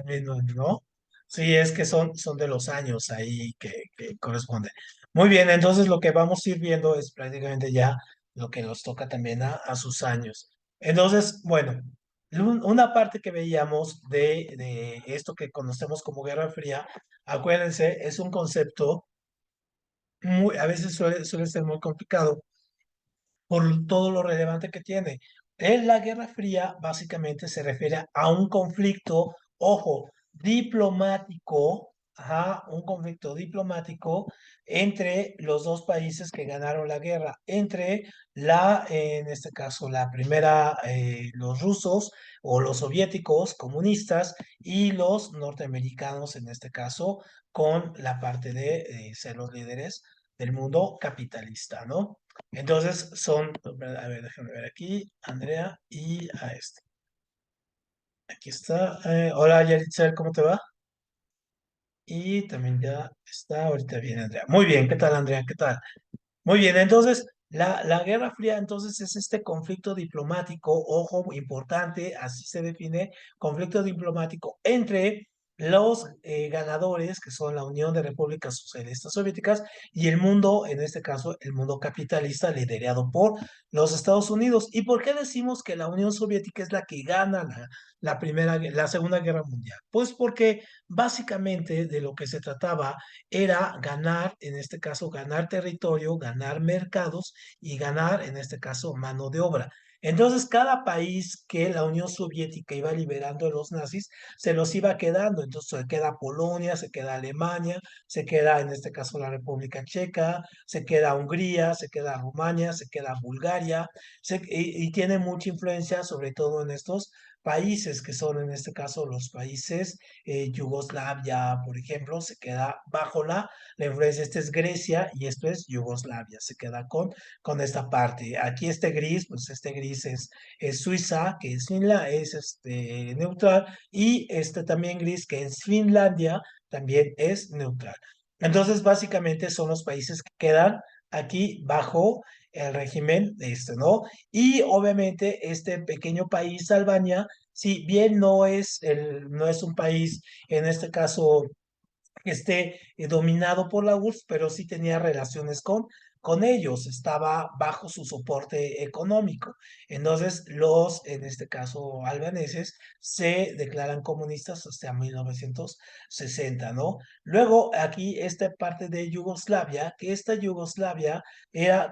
termino, ¿no? Sí, es que son de los años ahí que corresponden. Muy bien, entonces lo que vamos a ir viendo es prácticamente ya lo que nos toca también a sus años. Entonces, bueno, una parte que veíamos de esto que conocemos como Guerra Fría, acuérdense, es un concepto a veces suele ser muy complicado por todo lo relevante que tiene. En la Guerra Fría básicamente se refiere a un conflicto, ojo, diplomático, ajá, un conflicto diplomático entre los dos países que ganaron la guerra, entre en este caso, la primera, los rusos o los soviéticos comunistas y los norteamericanos, en este caso, con la parte de ser los líderes del mundo capitalista, ¿no? Entonces a ver, déjame ver aquí, Andrea y a este. Aquí está. Hola, Yaritza, ¿cómo te va? Y también ya está, ahorita viene Andrea. Muy bien, ¿qué tal, Andrea? ¿Qué tal? Muy bien, entonces, la Guerra Fría entonces es este conflicto diplomático, ojo, importante, así se define, conflicto diplomático entre los ganadores, que son la Unión de Repúblicas Socialistas Soviéticas, y el mundo, en este caso, el mundo capitalista liderado por los Estados Unidos. ¿Y por qué decimos que la Unión Soviética es la que gana la Segunda Guerra Mundial? Pues porque básicamente de lo que se trataba era ganar, en este caso, ganar territorio, ganar mercados y ganar, en este caso, mano de obra. Entonces, cada país que la Unión Soviética iba liberando de los nazis, se los iba quedando. Entonces, se queda Polonia, se queda Alemania, se queda, en este caso, la República Checa, se queda Hungría, se queda Rumania, se queda Bulgaria, y tiene mucha influencia, sobre todo en estos países que son, en este caso, los países Yugoslavia, por ejemplo, se queda bajo la influencia. Esta es Grecia y esto es Yugoslavia, se queda con esta parte. Aquí este gris, pues este gris es Suiza, que es neutral, y este también gris, que es Finlandia, también es neutral. Entonces, básicamente son los países que quedan aquí bajo el régimen de ¿no? Y obviamente este pequeño país, Albania, si bien no es un país, en este caso, que esté dominado por la URSS, pero sí tenía relaciones con ellos, estaba bajo su soporte económico. Entonces, en este caso, albaneses, se declaran comunistas hasta 1960, ¿no? Luego, aquí, esta parte de Yugoslavia, que esta Yugoslavia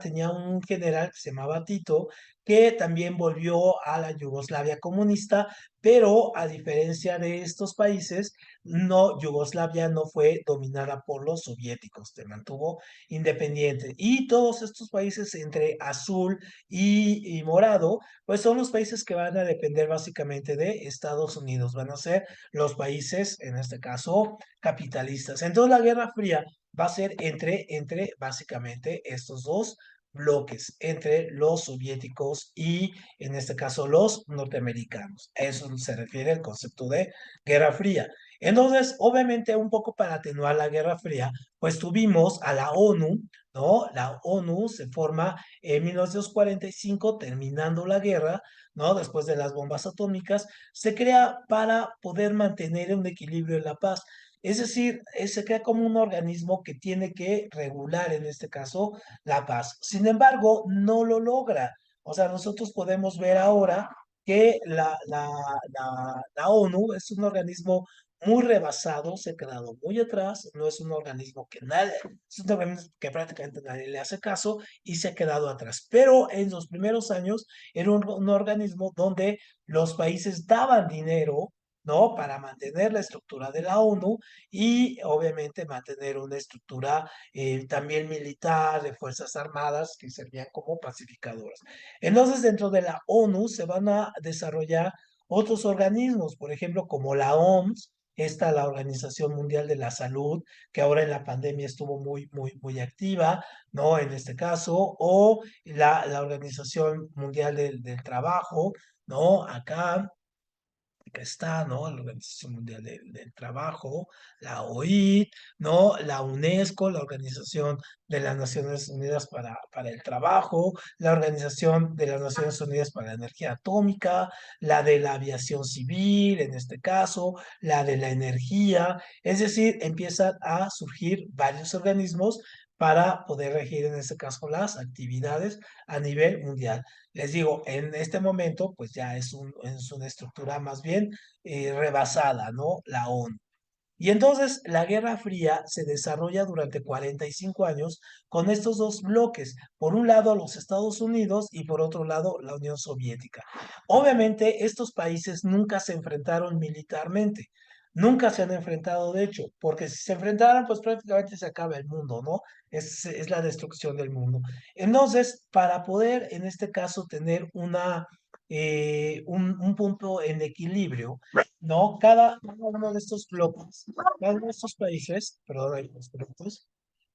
tenía un general que se llamaba Tito, que también volvió a la Yugoslavia comunista, pero a diferencia de estos países, no, Yugoslavia no fue dominada por los soviéticos, se mantuvo independiente. Y todos estos países entre azul y morado, pues son los países que van a depender básicamente de Estados Unidos, van a ser los países, en este caso, capitalistas. Entonces la Guerra Fría va a ser entre básicamente estos dos bloques, entre los soviéticos y, en este caso, los norteamericanos. A eso se refiere el concepto de Guerra Fría. Entonces, obviamente, un poco para atenuar la Guerra Fría, pues tuvimos a la ONU, ¿no? La ONU se forma en 1945, terminando la guerra, ¿no? Después de las bombas atómicas, se crea para poder mantener un equilibrio en la paz. Es decir, se crea como un organismo que tiene que regular, en este caso, la paz. Sin embargo, no lo logra. O sea, nosotros podemos ver ahora que la ONU es un organismo muy rebasado, se ha quedado muy atrás, no es un organismo que nadie, es un organismo que prácticamente nadie le hace caso y se ha quedado atrás. Pero en los primeros años era un organismo donde los países daban dinero, ¿no? Para mantener la estructura de la ONU y obviamente mantener una estructura también militar de Fuerzas Armadas que servían como pacificadoras. Entonces, dentro de la ONU se van a desarrollar otros organismos, por ejemplo, como la OMS, la Organización Mundial de la Salud, que ahora en la pandemia estuvo muy activa, ¿no? En este caso, o la Organización Mundial del Trabajo, ¿no? Acá, Asiática está, ¿no? La Organización Mundial del Trabajo, la OIT, ¿no? La UNESCO, la Organización de las Naciones Unidas para el Trabajo, la Organización de las Naciones Unidas para la Energía Atómica, la de la aviación civil, en este caso, la de la energía. Es decir, empiezan a surgir varios organismos para poder regir, en este caso, las actividades a nivel mundial. Les digo, en este momento, pues ya es una estructura más bien rebasada, ¿no? La ONU. Y entonces la Guerra Fría se desarrolla durante 45 años con estos dos bloques. Por un lado los Estados Unidos y por otro lado la Unión Soviética. Obviamente estos países nunca se enfrentaron militarmente. Nunca se han enfrentado, de hecho, porque si se enfrentaran, pues prácticamente se acaba el mundo, ¿no? Es la destrucción del mundo. Entonces, para poder, en este caso, tener un punto en equilibrio, ¿no? Cada uno de estos bloques, cada uno de estos países, perdón, hay los bloques,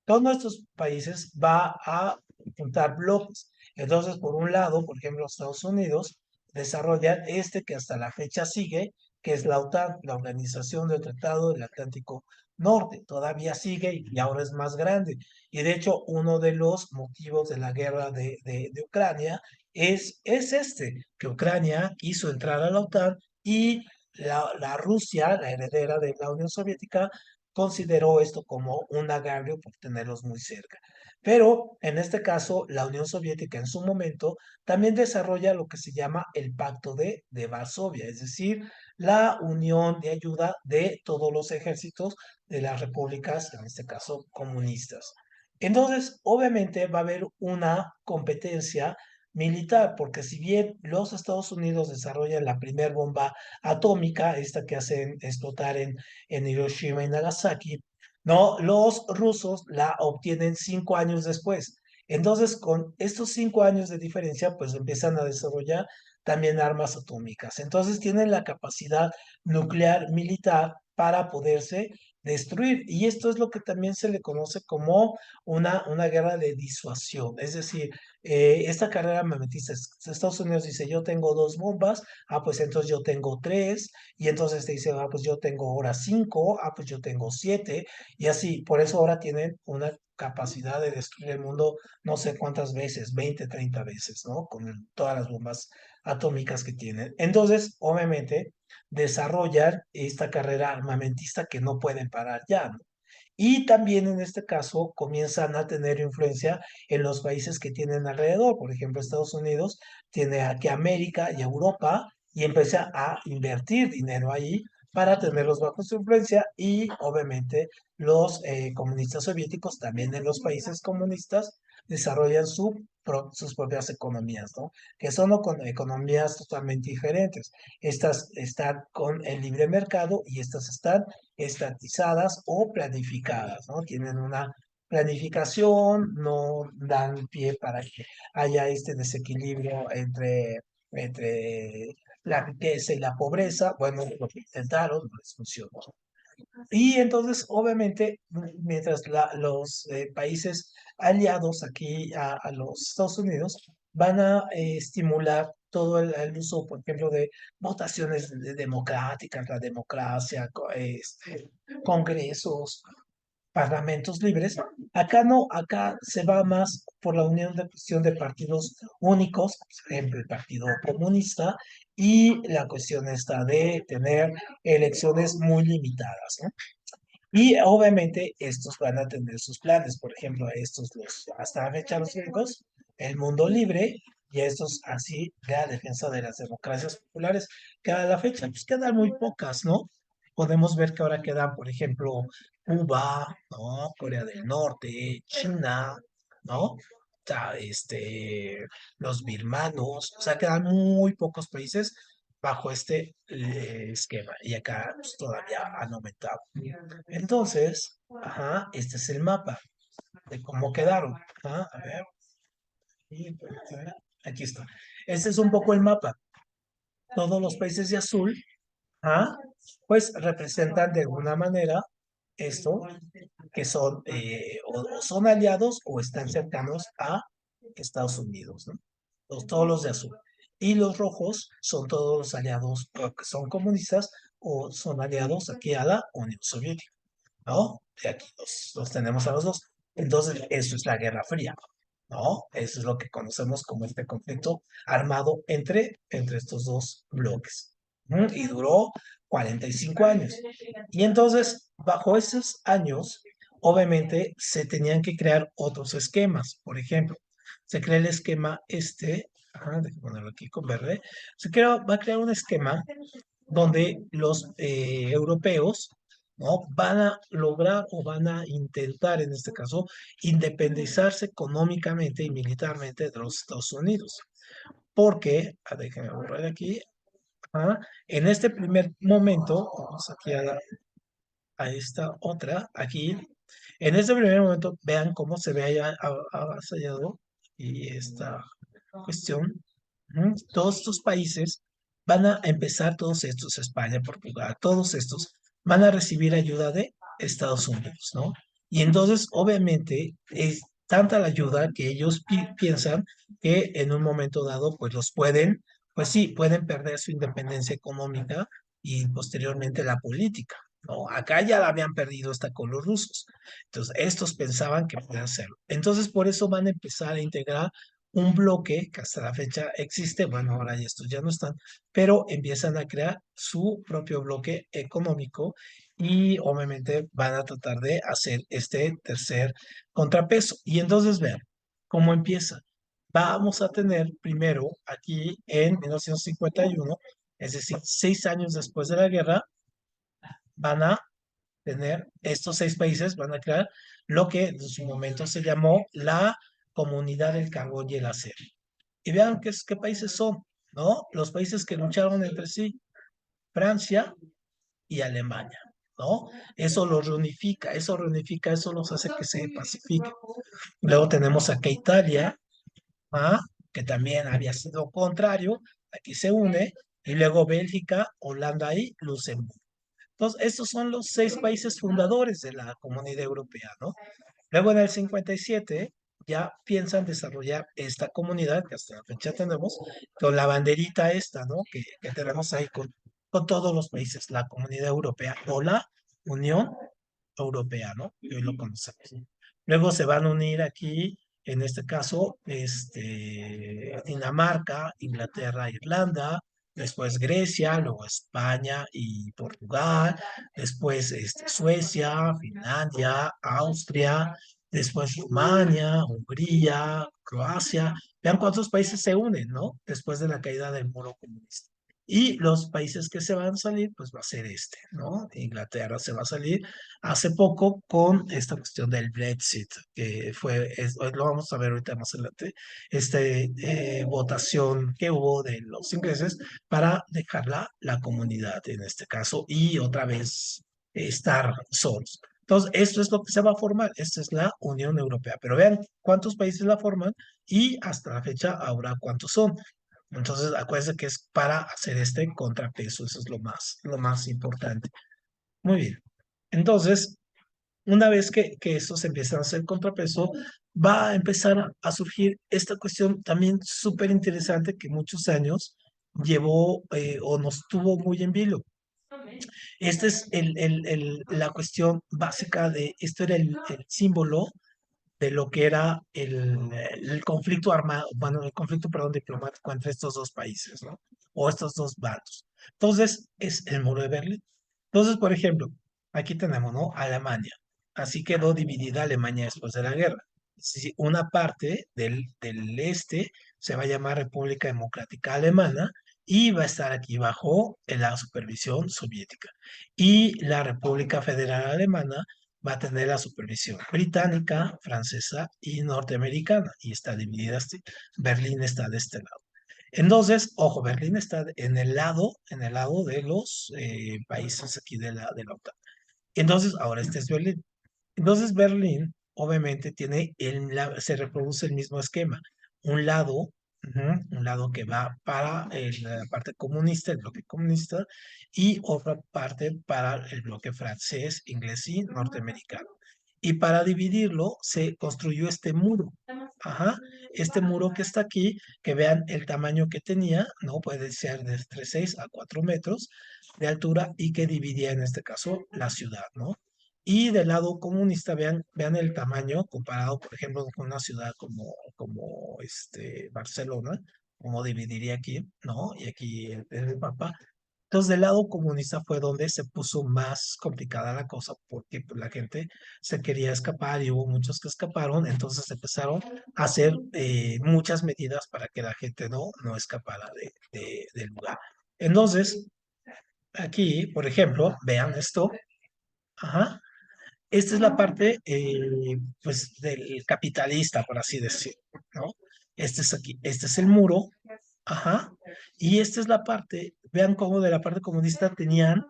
cada uno de estos países va a juntar bloques. Entonces, por un lado, por ejemplo, Estados Unidos desarrolla este que hasta la fecha sigue, que es la OTAN, la Organización del Tratado del Atlántico Norte. Todavía sigue y ahora es más grande. Y de hecho, uno de los motivos de la guerra de Ucrania es este, que Ucrania quiso entrar a la OTAN y la Rusia, la heredera de la Unión Soviética, consideró esto como un agravio por tenerlos muy cerca. Pero en este caso, la Unión Soviética en su momento también desarrolla lo que se llama el Pacto de Varsovia, es decir, la unión de ayuda de todos los ejércitos de las repúblicas, en este caso comunistas. Entonces, obviamente va a haber una competencia militar, porque si bien los Estados Unidos desarrollan la primera bomba atómica, esta que hacen explotar en Hiroshima y Nagasaki, no, los rusos la obtienen 5 años después. Entonces, con estos 5 años de diferencia, pues empiezan a desarrollar también armas atómicas. Entonces, tienen la capacidad nuclear militar para poderse destruir. Y esto es lo que también se le conoce como una guerra de disuasión. Es decir, esta carrera armamentista, Estados Unidos dice, yo tengo dos bombas, pues entonces yo tengo tres, y entonces te dice, pues yo tengo ahora cinco, pues yo tengo siete, y así, por eso ahora tienen una capacidad de destruir el mundo no sé cuántas veces, 20, 30 veces, ¿no? Con todas las bombas atómicas que tienen. Entonces, obviamente, desarrollan esta carrera armamentista que no pueden parar ya, ¿no? Y también en este caso comienzan a tener influencia en los países que tienen alrededor. Por ejemplo, Estados Unidos tiene aquí América y Europa y empieza a invertir dinero ahí para tenerlos bajo su influencia y obviamente los comunistas soviéticos también en los países comunistas desarrollan sus propias economías, ¿no? Que son economías totalmente diferentes. Estas están con el libre mercado y estas están estatizadas o planificadas, ¿no? Tienen una planificación, no dan pie para que haya este desequilibrio entre la riqueza y la pobreza. Bueno, lo que intentaron, no les funcionó. Y entonces, obviamente, mientras los países aliados aquí a los Estados Unidos van a estimular todo el uso, por ejemplo, de votaciones democráticas, la democracia, congresos, parlamentos libres. Acá no, acá se va más por la unión de cuestión de partidos únicos, por ejemplo, el Partido Comunista, y la cuestión está de tener elecciones muy limitadas, ¿no? Y obviamente estos van a tener sus planes, por ejemplo, estos hasta la fecha los gringos, el mundo libre, y estos así la defensa de las democracias populares, que a la fecha pues quedan muy pocas, ¿no? Podemos ver que ahora quedan, por ejemplo, Cuba, ¿no? Corea del Norte, China, ¿no? O sea, los birmanos, o sea, quedan muy pocos países bajo este esquema, y acá pues, todavía han aumentado. Entonces, este es el mapa de cómo quedaron. A ver, aquí está. Este es un poco el mapa. Todos los países de azul, ajá, pues representan de alguna manera esto, que son o son aliados o están cercanos a Estados Unidos, ¿no? Todos los de azul. y los rojos son todos los aliados que son comunistas o son aliados aquí a la Unión Soviética, ¿no? Y aquí los tenemos a los dos. Entonces, eso es la Guerra Fría, ¿no? Eso es lo que conocemos como este conflicto armado entre estos dos bloques. Y duró 45 años. Y entonces, bajo esos años, obviamente se tenían que crear otros esquemas. Por ejemplo, se crea el esquema déjame ponerlo aquí con verde, va a crear un esquema donde los europeos, ¿no? Van a lograr o van a intentar, en este caso, independizarse económicamente y militarmente de los Estados Unidos. Porque, déjenme borrar aquí, en este primer momento, vamos aquí a esta otra, aquí, en este primer momento, vean cómo se ve allá avasallado y esta cuestión. Todos estos países van a empezar, todos estos, España, Portugal, todos estos, van a recibir ayuda de Estados Unidos, ¿no? Y entonces, obviamente, es tanta la ayuda que ellos piensan que en un momento dado, pues los pueden, pues sí, pueden perder su independencia económica y posteriormente la política, ¿no? Acá ya la habían perdido hasta con los rusos. Entonces, estos pensaban que podían hacerlo. Entonces, por eso van a empezar a integrar un bloque que hasta la fecha existe, bueno, ahora ya estos ya no están, pero empiezan a crear su propio bloque económico y obviamente van a tratar de hacer este tercer contrapeso. Y entonces vean cómo empieza. Vamos a tener primero aquí en 1951, es decir, 6 años después de la guerra, van a tener estos 6 países, van a crear lo que en su momento se llamó la Comunidad del Carbón y el Acero. Y vean qué países son, ¿no? Los países que lucharon entre sí, Francia y Alemania, ¿no? Eso reunifica, eso los hace que se pacifiquen. Luego tenemos acá Italia, ¿ah? Que también había sido contrario, aquí se une, y luego Bélgica, Holanda y Luxemburgo. Entonces, estos son los 6 países fundadores de la Comunidad Europea, ¿no? Luego en el 57 ya piensan desarrollar esta comunidad que hasta la fecha tenemos, con la banderita esta, ¿no? Que tenemos ahí con todos los países, la Comunidad Europea o la Unión Europea, ¿no? Que hoy lo conocemos. Luego se van a unir aquí, en este caso, Dinamarca, Inglaterra, Irlanda, después Grecia, luego España y Portugal, después Suecia, Finlandia, Austria, después Rumania, Hungría, Croacia. Vean cuántos países se unen, ¿no? Después de la caída del muro comunista. Y los países que se van a salir, pues va a ser ¿no? Inglaterra se va a salir hace poco con esta cuestión del Brexit, que lo vamos a ver ahorita más adelante, votación que hubo de los ingleses para dejar la comunidad en este caso y otra vez estar solos. Entonces, esto es lo que se va a formar, esta es la Unión Europea, pero vean cuántos países la forman y hasta la fecha ahora cuántos son. Entonces, acuérdense que es para hacer este contrapeso, eso es lo más importante. Muy bien. Entonces, una vez que estos empiezan a hacer contrapeso, va a empezar a surgir esta cuestión también súper interesante que muchos años llevó o nos tuvo muy en vilo. Esta es la cuestión básica esto era el símbolo de lo que era el conflicto armado, bueno, el conflicto, perdón, diplomático entre estos dos países, ¿no? O estos dos bandos. Entonces, es el muro de Berlín. Entonces, por ejemplo, aquí tenemos, ¿no? Alemania. Así quedó dividida Alemania después de la guerra. Si una parte del este se va a llamar República Democrática Alemana y va a estar aquí bajo la supervisión soviética. Y la República Federal Alemana va a tener la supervisión británica, francesa y norteamericana, y está dividida así. Berlín está de este lado. Entonces, ojo, Berlín está en el lado de los países aquí de la OTAN. Entonces, ahora este es Berlín. Entonces, Berlín, obviamente, se reproduce el mismo esquema. Un lado, un lado que va para la parte comunista, el bloque comunista, y otra parte para el bloque francés, inglés y norteamericano. Y para dividirlo, se construyó este muro. ajá, este muro que está aquí, que vean el tamaño que tenía, ¿no? Puede ser de entre 6 a 4 metros de altura y que dividía en este caso la ciudad, ¿no? Y del lado comunista, vean el tamaño comparado, por ejemplo, con una ciudad como Barcelona, como dividiría aquí, ¿no? Y aquí el mapa. Entonces, del lado comunista fue donde se puso más complicada la cosa, porque pues, la gente se quería escapar y hubo muchos que escaparon, entonces empezaron a hacer muchas medidas para que la gente no escapara del lugar. Entonces, aquí, por ejemplo, vean esto, ajá, esta es la parte, pues, del capitalista, por así decirlo, ¿no? Este es aquí, este es el muro, ajá, y esta es la parte, vean cómo de la parte comunista tenían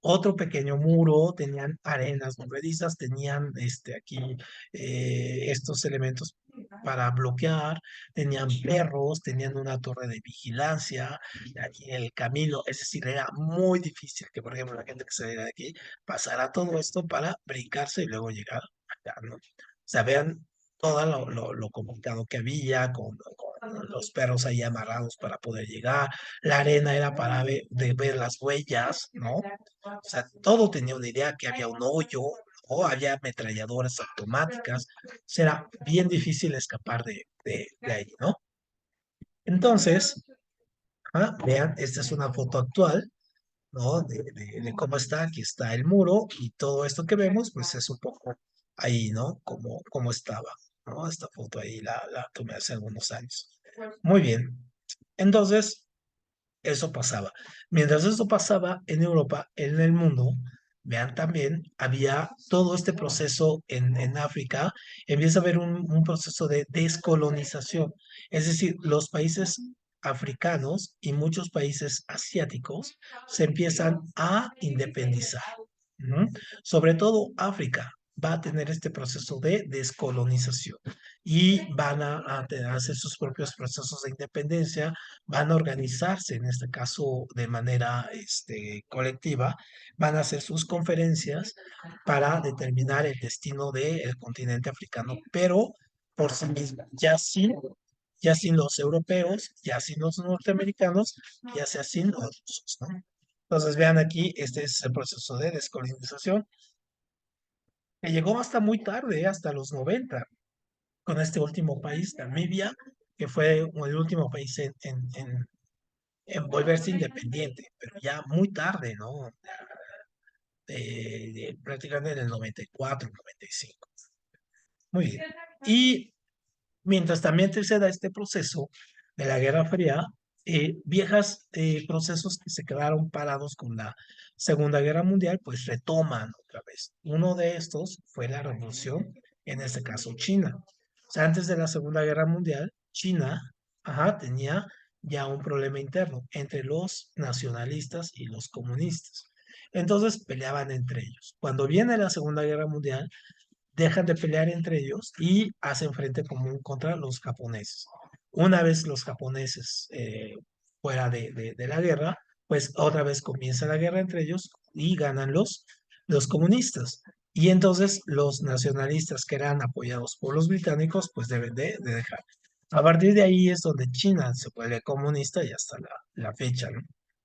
otro pequeño muro, tenían arenas movedizas, tenían aquí estos elementos para bloquear, tenían perros, tenían una torre de vigilancia, aquí en el camino, es decir, era muy difícil que, por ejemplo, la gente que se de aquí pasara todo esto para brincarse y luego llegar acá, ¿no? O sea, vean todo lo complicado que había con los perros ahí amarrados para poder llegar, la arena era para ver las huellas, ¿no? O sea, todo tenía una idea que había un hoyo o había ametralladoras automáticas. Será bien difícil escapar de ahí, ¿no? Entonces, vean, esta es una foto actual, ¿no? De cómo está, aquí está el muro y todo esto que vemos, pues es un poco ahí, ¿no? Como estaba, ¿no? Esta foto ahí la tomé hace algunos años. Muy bien. Entonces, eso pasaba. Mientras esto pasaba en Europa, en el mundo, vean también, había todo este proceso en África, empieza a haber un proceso de descolonización. Es decir, los países africanos y muchos países asiáticos se empiezan a independizar. ¿No? Sobre todo África va a tener este proceso de descolonización y van a hacer sus propios procesos de independencia, van a organizarse, en este caso de manera colectiva, van a hacer sus conferencias para determinar el destino del continente africano, pero por sí misma, ya sin los europeos, ya sin los norteamericanos, ya sea sin los rusos, ¿no? Entonces, vean aquí, este es el proceso de descolonización que llegó hasta muy tarde, hasta los 90 con este último país, Namibia, que fue el último país en volverse independiente, pero ya muy tarde, ¿no? Prácticamente en el 94, 95. Muy bien. Y mientras también se da este proceso de la Guerra Fría, viejas procesos que se quedaron parados con la Segunda Guerra Mundial, pues retoman otra vez. Uno de estos fue la revolución, en este caso China. O sea, antes de la Segunda Guerra Mundial, China, ajá, tenía ya un problema interno entre los nacionalistas y los comunistas. Entonces peleaban entre ellos. Cuando viene la Segunda Guerra Mundial, dejan de pelear entre ellos y hacen frente común contra los japoneses. Una vez los japoneses fuera de la guerra, pues otra vez comienza la guerra entre ellos y ganan los comunistas. Y entonces los nacionalistas que eran apoyados por los británicos, pues deben de dejar. A partir de ahí es donde China se vuelve comunista y hasta la fecha, ¿no?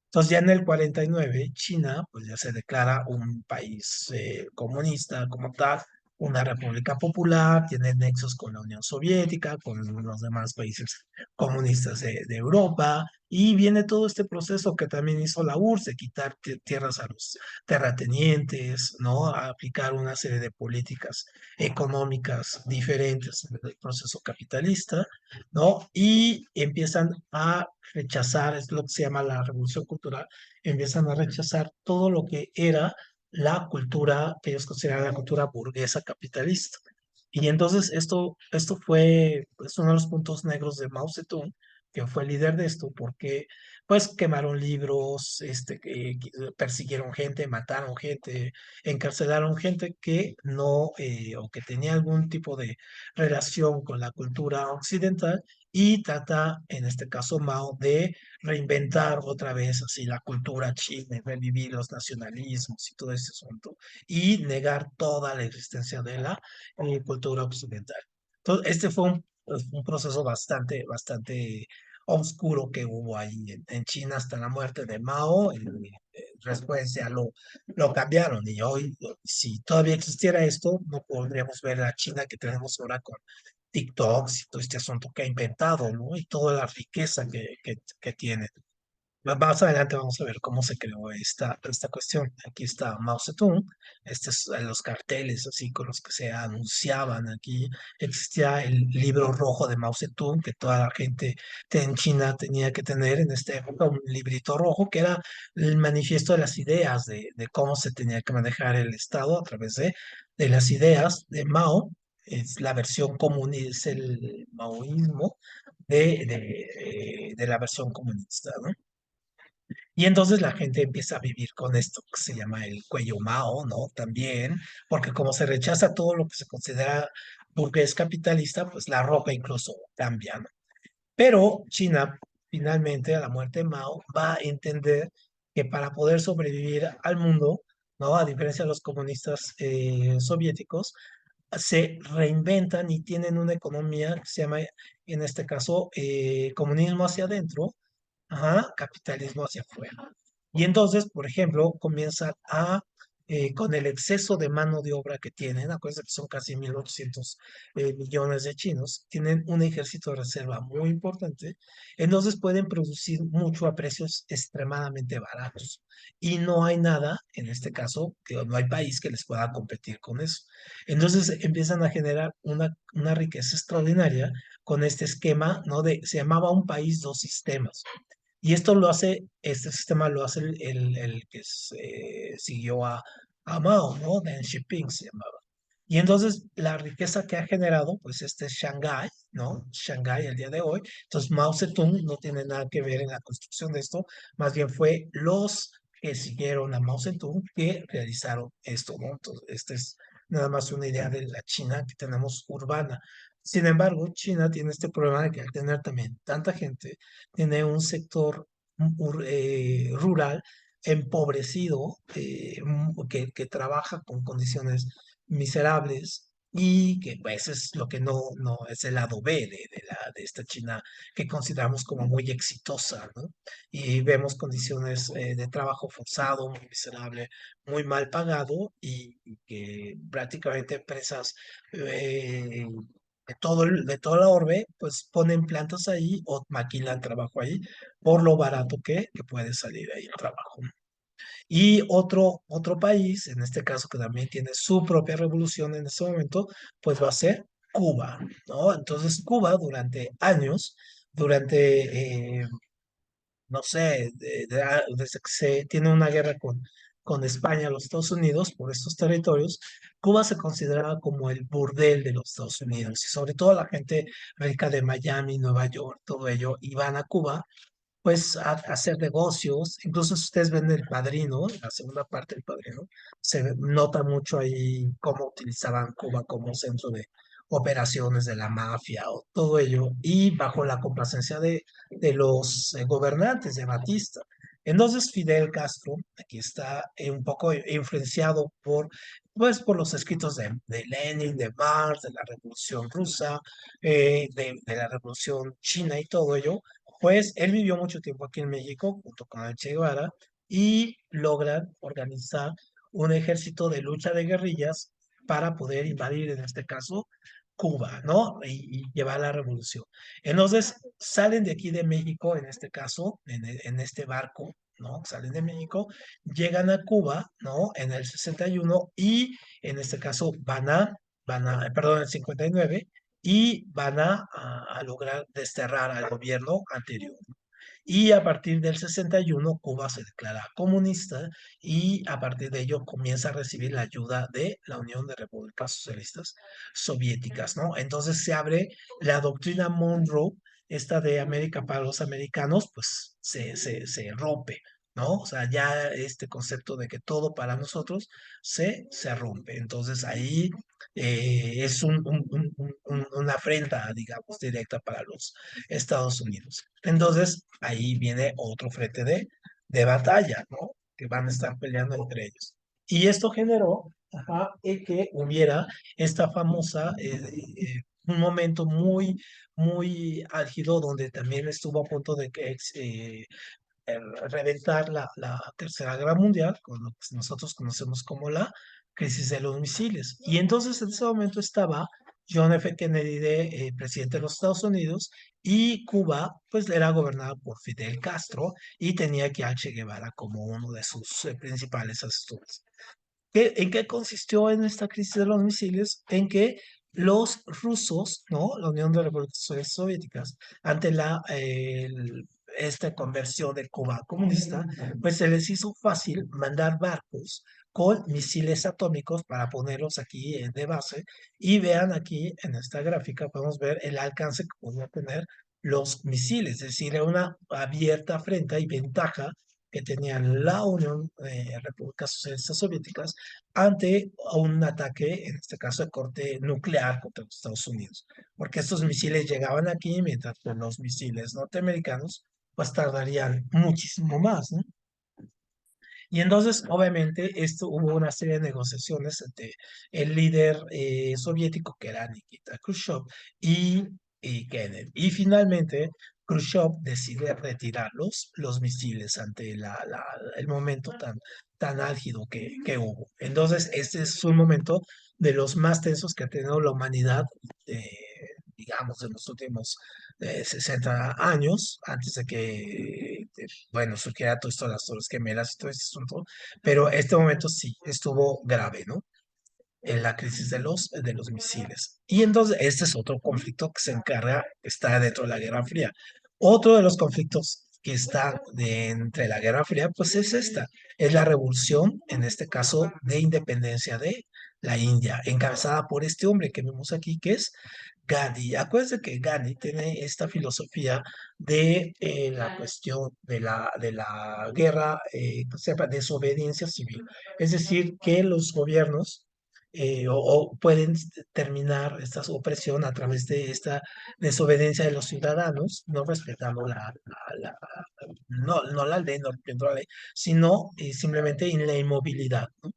Entonces ya en el 49, China pues ya se declara un país comunista como tal, una república popular, tiene nexos con la Unión Soviética, con los demás países comunistas de Europa, y viene todo este proceso que también hizo la URSS, de quitar tierras a los terratenientes, ¿no? A aplicar una serie de políticas económicas diferentes del proceso capitalista, ¿no? Y empiezan a rechazar, es lo que se llama la revolución cultural, empiezan a rechazar todo lo que era la cultura que ellos consideran la cultura burguesa capitalista. Y entonces esto fue pues, uno de los puntos negros de Mao Zedong, que fue el líder de esto, porque pues quemaron libros, persiguieron gente, mataron gente, encarcelaron gente que no, o que tenía algún tipo de relación con la cultura occidental y trata, en este caso Mao, de reinventar otra vez así la cultura china, revivir los nacionalismos y todo ese asunto y negar toda la existencia de la cultura occidental. Entonces, este fue es un proceso bastante oscuro que hubo ahí en China hasta la muerte de Mao. Y, después ya lo cambiaron y hoy, si todavía existiera esto, no podríamos ver la China que tenemos ahora con TikToks y todo este asunto que ha inventado, ¿no? Y toda la riqueza que tiene. Más adelante vamos a ver cómo se creó esta cuestión. Aquí está Mao Zedong, estos los carteles así con los que se anunciaban. Aquí existía el libro rojo de Mao Zedong, que toda la gente en China tenía que tener en esta época, un librito rojo que era el manifiesto de las ideas de cómo se tenía que manejar el Estado a través de las ideas de Mao. Es la versión comunista, es el maoísmo de la versión comunista, ¿no? Y entonces la gente empieza a vivir con esto que se llama el cuello Mao, ¿no? También, porque como se rechaza todo lo que se considera burgués capitalista, pues la ropa incluso cambia, ¿no? Pero China, finalmente, a la muerte de Mao, va a entender que para poder sobrevivir al mundo, ¿no? A diferencia de los comunistas soviéticos, se reinventan y tienen una economía que se llama, en este caso, comunismo hacia adentro, ajá, capitalismo hacia afuera. Y entonces, por ejemplo, comienzan con el exceso de mano de obra que tienen, acuérdense que son casi 1.800 millones de chinos, tienen un ejército de reserva muy importante, entonces pueden producir mucho a precios extremadamente baratos. Y no hay nada, en este caso, que no hay país que les pueda competir con eso. Entonces empiezan a generar una riqueza extraordinaria con este esquema, ¿no? Se llamaba un país, dos sistemas. Y esto lo hace, este sistema lo hace el que siguió a Mao, ¿no? Deng Xiaoping se llamaba. Y entonces la riqueza que ha generado, pues este es Shanghái, ¿no? Shanghái el día de hoy. Entonces Mao Zedong no tiene nada que ver en la construcción de esto, más bien fue los que siguieron a Mao Zedong que realizaron esto, ¿no? Entonces, esta es nada más una idea de la China que tenemos urbana. Sin embargo, China tiene este problema de que al tener también tanta gente, tiene un sector rural empobrecido que trabaja con condiciones miserables y que pues es lo que no es el lado B de esta China que consideramos como muy exitosa, ¿no? Y vemos condiciones de trabajo forzado, muy miserable, muy mal pagado y que prácticamente empresas de toda la orbe, pues ponen plantas ahí o maquilan trabajo ahí por lo barato que puede salir ahí el trabajo. Y otro país, en este caso que también tiene su propia revolución en este momento, pues va a ser Cuba, ¿no? Entonces Cuba durante años, durante no sé, desde que se tiene una guerra con España, los Estados Unidos, por estos territorios, Cuba se consideraba como el burdel de los Estados Unidos. Y sobre todo la gente rica de Miami, Nueva York, todo ello, iban a Cuba pues a hacer negocios. Incluso si ustedes ven El Padrino, la segunda parte del Padrino, se nota mucho ahí cómo utilizaban Cuba como centro de operaciones de la mafia o todo ello, y bajo la complacencia de los gobernantes de Batista. Entonces Fidel Castro aquí está un poco influenciado pues, por los escritos de Lenin, de Marx, de la Revolución Rusa, de la Revolución China y todo ello, pues él vivió mucho tiempo aquí en México junto con el Che Guevara y logran organizar un ejército de lucha de guerrillas para poder invadir, en este caso, Cuba, ¿no? Y llevar la revolución. Entonces, salen de aquí de México, en este caso, en este barco, ¿no? Salen de México, llegan a Cuba, ¿no? En el 61 y, en este caso, perdón, en el 59 y van a lograr desterrar al gobierno anterior. Y a partir del 61, Cuba se declara comunista y a partir de ello comienza a recibir la ayuda de la Unión de Repúblicas Socialistas Soviéticas, ¿no? Entonces se abre la doctrina Monroe, esta de América para los americanos, pues se rompe, ¿no? O sea, ya este concepto de que todo para nosotros se rompe. Entonces ahí es una afrenta, digamos, directa para los Estados Unidos. Entonces, ahí viene otro frente de batalla, ¿no? Que van a estar peleando entre ellos. Y esto generó, ajá, que hubiera esta famosa un momento muy, muy álgido donde también estuvo a punto de que reventar la Tercera Guerra Mundial, con lo que nosotros conocemos como la crisis de los misiles. Y entonces en ese momento estaba John F. Kennedy de presidente de los Estados Unidos y Cuba pues era gobernada por Fidel Castro y tenía aquí a Che Guevara como uno de sus principales asesores. ¿En qué consistió en esta crisis de los misiles? En que los rusos, ¿no? La Unión de Repúblicas Soviéticas, ante esta conversión de Cuba comunista, pues se les hizo fácil mandar barcos con misiles atómicos para ponerlos aquí de base. Y vean aquí en esta gráfica, podemos ver el alcance que podían tener los misiles, es decir, era una abierta afrenta y ventaja que tenían la Unión de Repúblicas Socialistas Soviéticas ante un ataque, en este caso de corte nuclear contra los Estados Unidos, porque estos misiles llegaban aquí, mientras que los misiles norteamericanos pues tardarían muchísimo más, ¿no? Y entonces, obviamente, esto hubo una serie de negociaciones entre el líder soviético, que era Nikita Khrushchev, y Kennedy. Y finalmente, Khrushchev decide retirar los misiles ante el momento tan álgido que hubo. Entonces, este es un momento de los más tensos que ha tenido la humanidad, digamos, en los últimos 60 años, antes de que bueno, surgiera todo esto de las Torres Gemelas y todo este asunto, pero este momento sí estuvo grave, ¿no? En la crisis de los misiles. Y entonces, este es otro conflicto que se encarga, está dentro de la Guerra Fría. Otro de los conflictos que está entre la Guerra Fría, pues es esta, es la revolución, en este caso, de independencia de la India, encabezada por este hombre que vemos aquí, que es Gandhi. Acuérdense que Gandhi tiene esta filosofía de la cuestión de la guerra, que se llama desobediencia civil. Es decir, que los gobiernos o pueden terminar esta opresión a través de esta desobediencia de los ciudadanos, no respetando no la ley, no respetando la ley, sino simplemente en la inmovilidad, ¿no?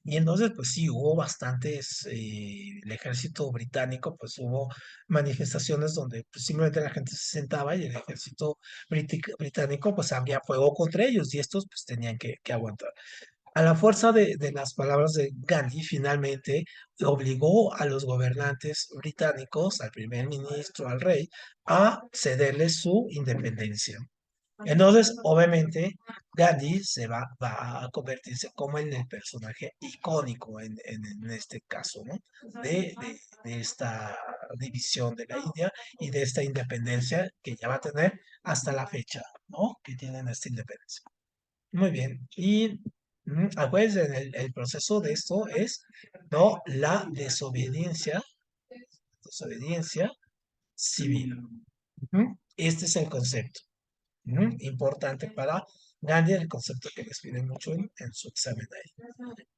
Y entonces, pues sí, hubo bastantes, el ejército británico, pues hubo manifestaciones donde pues, simplemente la gente se sentaba y el ejército británico pues abría fuego contra ellos y estos pues tenían que aguantar. A la fuerza de las palabras de Gandhi, finalmente obligó a los gobernantes británicos, al primer ministro, al rey, a cederles su independencia. Entonces, obviamente, Gandhi va a convertirse como en el personaje icónico en este caso, ¿no? De esta división de la India y de esta independencia que ya va a tener hasta la fecha, ¿no? Que tienen esta independencia. Muy bien. Y acuérdense, el proceso de esto es, ¿no? La desobediencia civil. Este es el concepto. Importante para Gandhi, el concepto que les piden mucho en su examen ahí.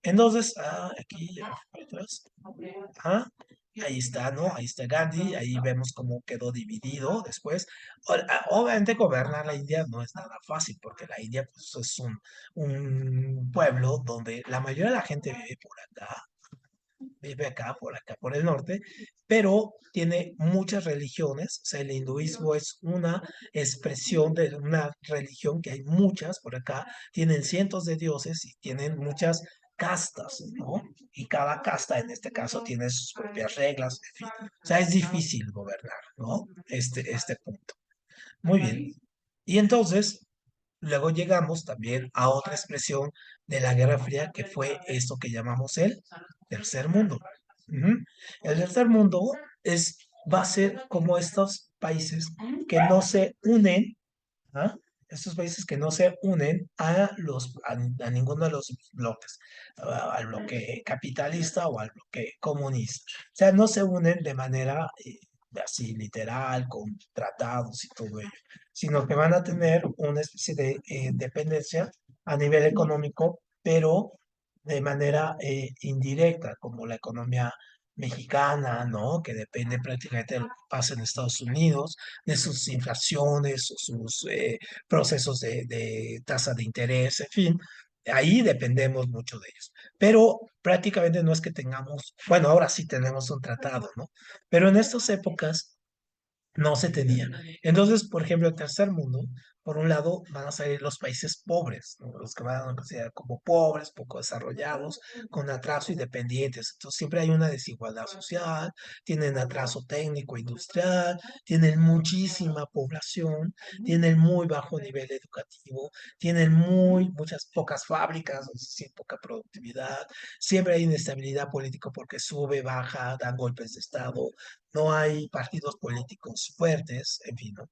Entonces, aquí ya para atrás. Ah, ahí está, ¿no? Ahí está Gandhi, ahí vemos cómo quedó dividido después. Obviamente gobernar la India no es nada fácil, porque la India pues, es un pueblo donde la mayoría de la gente vive acá, por el norte, pero tiene muchas religiones. O sea, el hinduismo es una expresión de una religión que hay muchas por acá, tienen cientos de dioses y tienen muchas castas, ¿no? Y cada casta, en este caso, tiene sus propias reglas, en fin. O sea, es difícil gobernar, ¿no? Este punto. Muy bien. Y entonces, luego llegamos también a otra expresión de la Guerra Fría, que fue esto que llamamos el tercer mundo. Ujú. El tercer mundo va a ser como estos países que no se unen, ¿ah? Estos países que no se unen a ninguno de los bloques, al bloque capitalista o al bloque comunista. O sea, no se unen de manera así literal, con tratados y todo ello, sino que van a tener una especie de dependencia a nivel económico, pero de manera indirecta, como la economía mexicana, ¿no? Que depende prácticamente de lo que pasa en Estados Unidos, de sus inflaciones, sus procesos de tasa de interés, en fin. Ahí dependemos mucho de ellos. Pero prácticamente no es que tengamos, bueno, ahora sí tenemos un tratado, ¿no? Pero en estas épocas no se tenía. Entonces, por ejemplo, el tercer mundo, por un lado, van a salir los países pobres, ¿no? Los que van a considerar como pobres, poco desarrollados, con atraso y dependientes. Entonces, siempre hay una desigualdad social, tienen atraso técnico, industrial, tienen muchísima población, tienen muy bajo nivel educativo, tienen muchas pocas fábricas, es decir, poca productividad. Siempre hay inestabilidad política porque sube, baja, dan golpes de Estado, no hay partidos políticos fuertes, en fin, ¿no?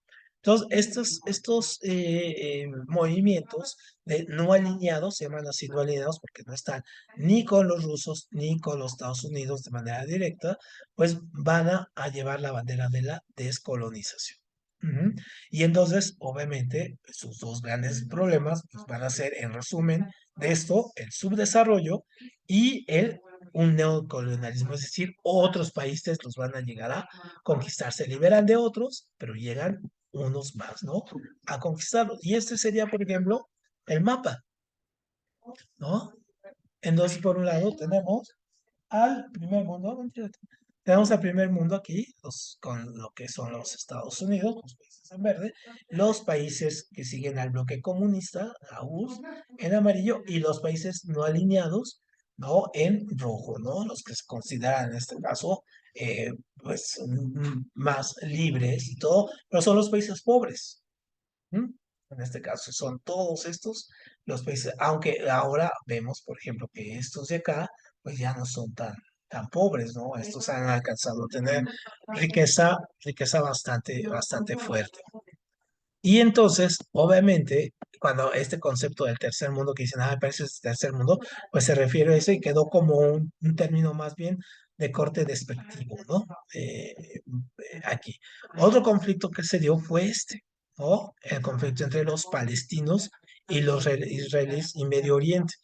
Entonces, estos movimientos de no alineados, se llaman así no alineados porque no están ni con los rusos ni con los Estados Unidos de manera directa, pues van a llevar la bandera de la descolonización. Ujú. Y entonces, obviamente, sus dos grandes problemas pues, van a ser, en resumen, de esto, el subdesarrollo y un neocolonialismo, es decir, otros países los van a llegar a conquistar, se liberan de otros, pero llegan unos más, ¿no? A conquistarlos. Y este sería, por ejemplo, el mapa, ¿no? Entonces, por un lado, tenemos al primer mundo, mentira, tenemos al primer mundo aquí, con lo que son los Estados Unidos, los países en verde, los países que siguen al bloque comunista, la URSS, en amarillo, y los países no alineados, ¿no? En rojo, ¿no? Los que se consideran en este caso, pues, más libres y todo, pero son los países pobres. ¿Mm? En este caso son todos estos los países, aunque ahora vemos, por ejemplo, que estos de acá, pues ya no son tan pobres, ¿no? Estos han alcanzado a tener riqueza bastante fuerte. Y entonces, obviamente, cuando este concepto del tercer mundo que dicen, ah, parece es tercer mundo, pues se refiere a eso y quedó como un término más bien de corte despectivo, ¿no? Aquí. Otro conflicto que se dio fue este, ¿no? El conflicto entre los palestinos y los israelíes y Medio Oriente.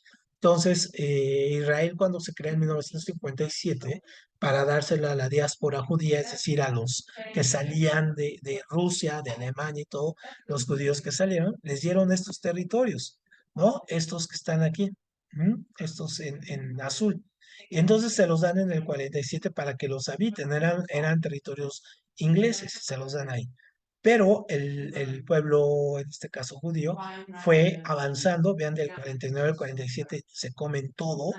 Entonces, Israel cuando se crea en 1957, para dársela a la diáspora judía, es decir, a los que salían de Rusia, de Alemania y todo, los judíos que salieron, les dieron estos territorios, ¿no? Estos que están aquí, estos en azul. Y entonces se los dan en el 47 para que los habiten, eran territorios ingleses, se los dan ahí. Pero el pueblo, en este caso judío, fue avanzando, vean, del 49 al 47 se comen todo,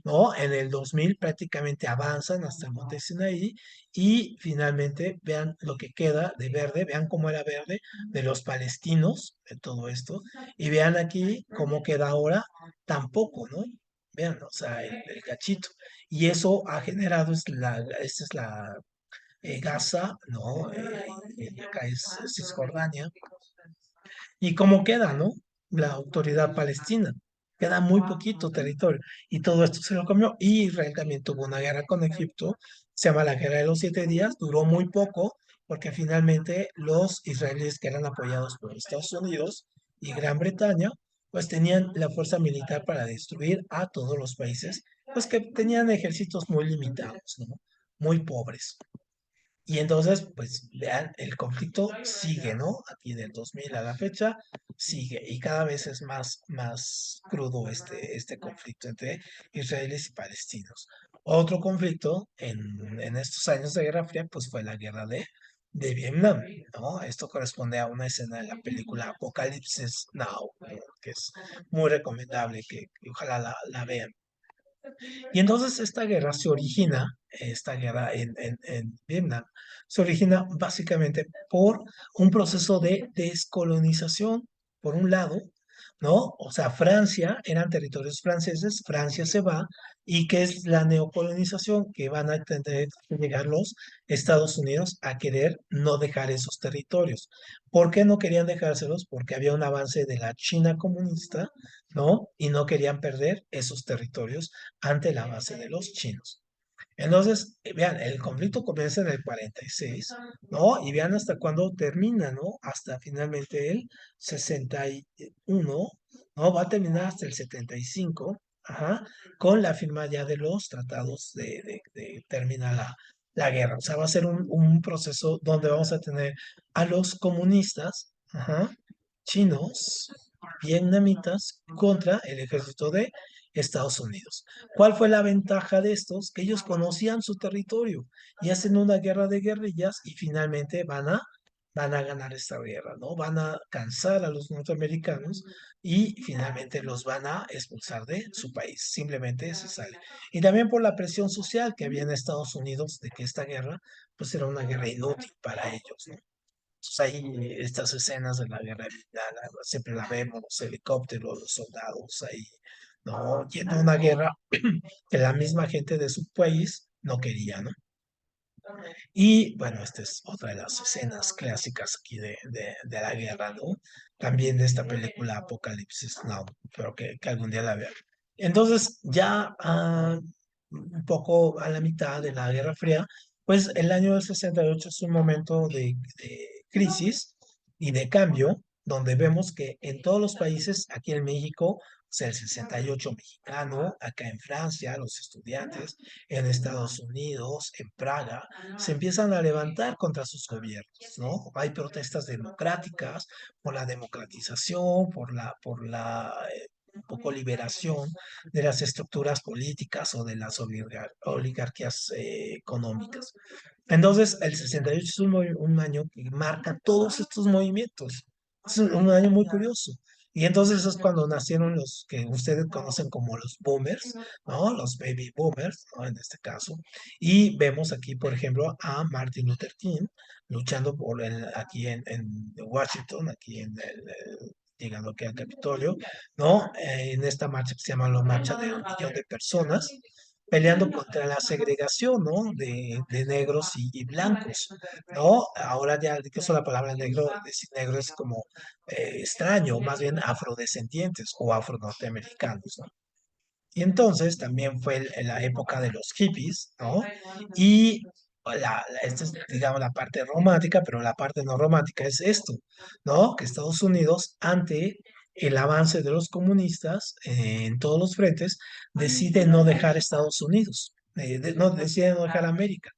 ¿no? En el 2000 prácticamente avanzan hasta el monte Sinaí y finalmente vean lo que queda de verde, vean cómo era verde de los palestinos, de todo esto, y vean aquí cómo queda ahora tampoco, ¿no? Vean, o sea, el cachito. Y eso ha generado, esta es la Gaza, ¿no? Y acá es Cisjordania. ¿Y cómo queda, no? La autoridad palestina. Queda muy poquito territorio. Y todo esto se lo comió. Y Israel también tuvo una guerra con Egipto. Se llama la Guerra de los 7 días. Duró muy poco porque finalmente los israelíes que eran apoyados por Estados Unidos y Gran Bretaña, pues tenían la fuerza militar para destruir a todos los países, pues que tenían ejércitos muy limitados, ¿no? Muy pobres. Y entonces, pues vean, el conflicto sigue, ¿no? Aquí del 2000 a la fecha, sigue. Y cada vez es más crudo este conflicto entre israelíes y palestinos. Otro conflicto en estos años de Guerra Fría, pues fue la guerra de Vietnam, ¿no? Esto corresponde a una escena de la película Apocalipsis Now, que es muy recomendable que ojalá la vean. Y entonces esta guerra se origina, esta guerra en Vietnam, se origina básicamente por un proceso de descolonización, por un lado, ¿no? O sea, Francia, eran territorios franceses, Francia se va, y que es la neocolonización que van a tener que llegar los Estados Unidos a querer no dejar esos territorios. ¿Por qué no querían dejárselos? Porque había un avance de la China comunista, ¿no? Y no querían perder esos territorios ante la base de los chinos. Entonces, vean, el conflicto comienza en el 46, ¿no? Y vean hasta cuándo termina, ¿no? Hasta finalmente el 61, ¿no? Va a terminar hasta el 75, ajá, con la firma ya de los tratados de terminar la guerra. O sea, va a ser un proceso donde vamos a tener a los comunistas, ajá, chinos, vietnamitas contra el ejército de Estados Unidos. ¿Cuál fue la ventaja de estos? Que ellos conocían su territorio y hacen una guerra de guerrillas y finalmente van a ganar esta guerra, ¿no? Van a cansar a los norteamericanos y finalmente los van a expulsar de su país. Simplemente se sale. Y también por la presión social que había en Estados Unidos de que esta guerra, pues era una guerra inútil para ellos, ¿no? Entonces ahí estas escenas de la guerra de Vietnam, siempre la vemos, los helicópteros, los soldados ahí, ¿no? Yendo a una guerra que la misma gente de su país no quería, ¿no? Y bueno, esta es otra de las escenas clásicas aquí de la guerra, ¿no? También de esta película Apocalipsis Now, pero que algún día la vean. Entonces, ya un poco a la mitad de la Guerra Fría, pues el año del 68 es un momento de crisis y de cambio, donde vemos que en todos los países, aquí en México, o sea, el 68 mexicano, acá en Francia, los estudiantes, en Estados Unidos, en Praga, se empiezan a levantar contra sus gobiernos, ¿no? Hay protestas democráticas por la democratización, por la un poco liberación de las estructuras políticas o de las oligarquías económicas. Entonces, el 68 es un año que marca todos estos movimientos. Es un año muy curioso. Y entonces es cuando nacieron los que ustedes conocen como los boomers, ¿no? Los baby boomers, ¿no? En este caso. Y vemos aquí, por ejemplo, a Martin Luther King luchando aquí en Washington, aquí llegando aquí al Capitolio, ¿no? En esta marcha que se llama la Marcha de 1 millón de personas, peleando contra la segregación, ¿no? De negros y blancos, ¿no? Ahora ya, incluso la palabra negro, decir negro es como extraño, más bien afrodescendientes o afro-norteamericanos, ¿no? Y entonces también fue la época de los hippies, ¿no? Y esta es, digamos, la parte romántica, pero la parte no romántica es esto, ¿no? Que Estados Unidos, ante el avance de los comunistas en todos los frentes, decide no dejar Estados Unidos, no, decide no dejar América.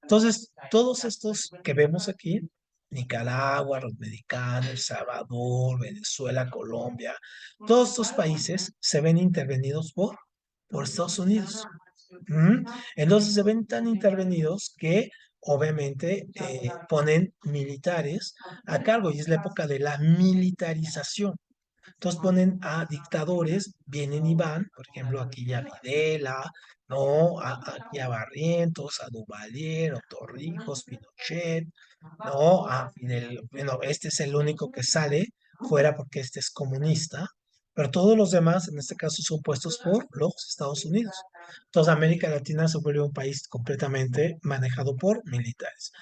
Entonces, todos estos que vemos aquí, Nicaragua, los Dominicanos, El Salvador, Venezuela, Colombia, todos estos países se ven intervenidos por Estados Unidos. ¿Mm? Entonces se ven tan intervenidos que obviamente ponen militares a cargo y es la época de la militarización. Entonces ponen a dictadores, vienen y van, por ejemplo, aquí a Videla, ¿no? Aquí a Barrientos, a Duvalier, a Torrijos, Pinochet, ¿no? A Fidel, bueno, este es el único que sale fuera porque este es comunista, pero todos los demás, en este caso, son puestos por los Estados Unidos. Entonces América Latina se vuelve un país completamente manejado por militares.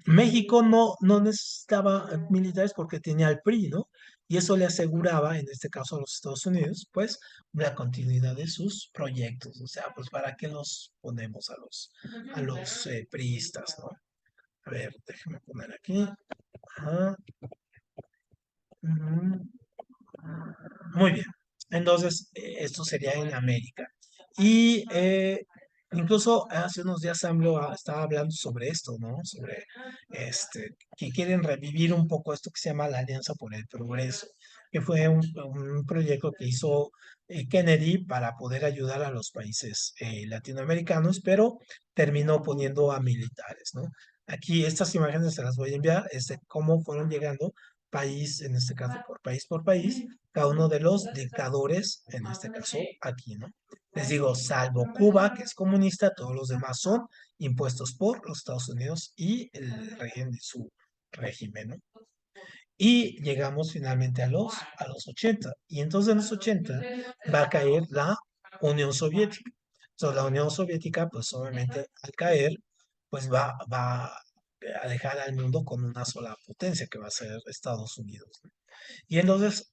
México no necesitaba militares porque tenía al PRI, ¿no? Y eso le aseguraba, en este caso a los Estados Unidos, pues la continuidad de sus proyectos. O sea, pues ¿para qué los ponemos a los priistas, ¿no? A ver, déjame poner aquí. Ajá. Ujú. Muy bien. Entonces, esto sería en América. Y incluso hace unos días AMLO estaba hablando sobre esto, ¿no? Sobre que quieren revivir un poco esto que se llama la Alianza por el Progreso, que fue un proyecto que hizo Kennedy para poder ayudar a los países latinoamericanos, pero terminó poniendo a militares, ¿no? Aquí estas imágenes se las voy a enviar, es de cómo fueron llegando país, en este caso por país, cada uno de los dictadores, en este caso aquí, ¿no? Les digo, salvo Cuba, que es comunista, todos los demás son impuestos por los Estados Unidos y el régimen de su régimen, ¿no? Y llegamos finalmente a los 80. Y entonces en los 80 va a caer la Unión Soviética. Entonces la Unión Soviética, pues obviamente al caer, pues va a dejar al mundo con una sola potencia, que va a ser Estados Unidos, ¿no? Y entonces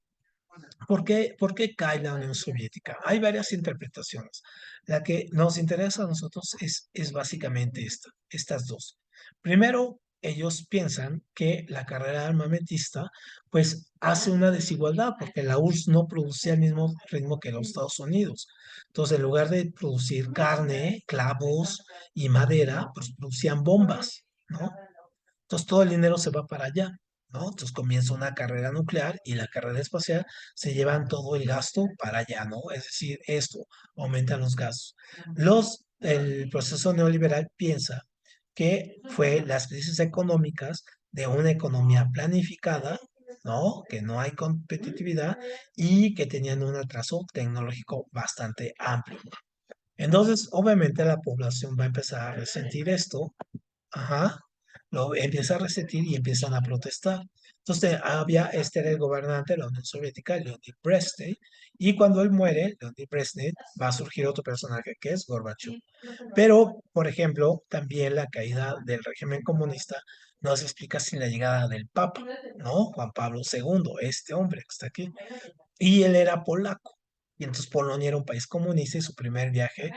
¿por qué cae la Unión Soviética? Hay varias interpretaciones. La que nos interesa a nosotros es básicamente estas dos. Primero, ellos piensan que la carrera armamentista pues hace una desigualdad porque la URSS no producía al mismo ritmo que los Estados Unidos. Entonces, en lugar de producir carne, clavos y madera, pues producían bombas, ¿no? Entonces todo el dinero se va para allá. ¿no? Entonces comienza una carrera nuclear y la carrera espacial se llevan todo el gasto para allá, ¿no? Es decir, esto aumenta los gastos. El proceso neoliberal piensa que fue las crisis económicas de una economía planificada, ¿no? Que no hay competitividad y que tenían un atraso tecnológico bastante amplio. Entonces, obviamente la población va a empezar a resentir esto. Ajá, lo empieza a resentir y empiezan a protestar. Entonces, este era el gobernante de la Unión Soviética, Leonid Brezhnev, y cuando él muere, Leonid Brezhnev, va a surgir otro personaje que es Gorbachev. Pero, por ejemplo, también la caída del régimen comunista no se explica sin la llegada del Papa, ¿no? Juan Pablo II, este hombre que está aquí. Y él era polaco. Y entonces Polonia era un país comunista y su primer viaje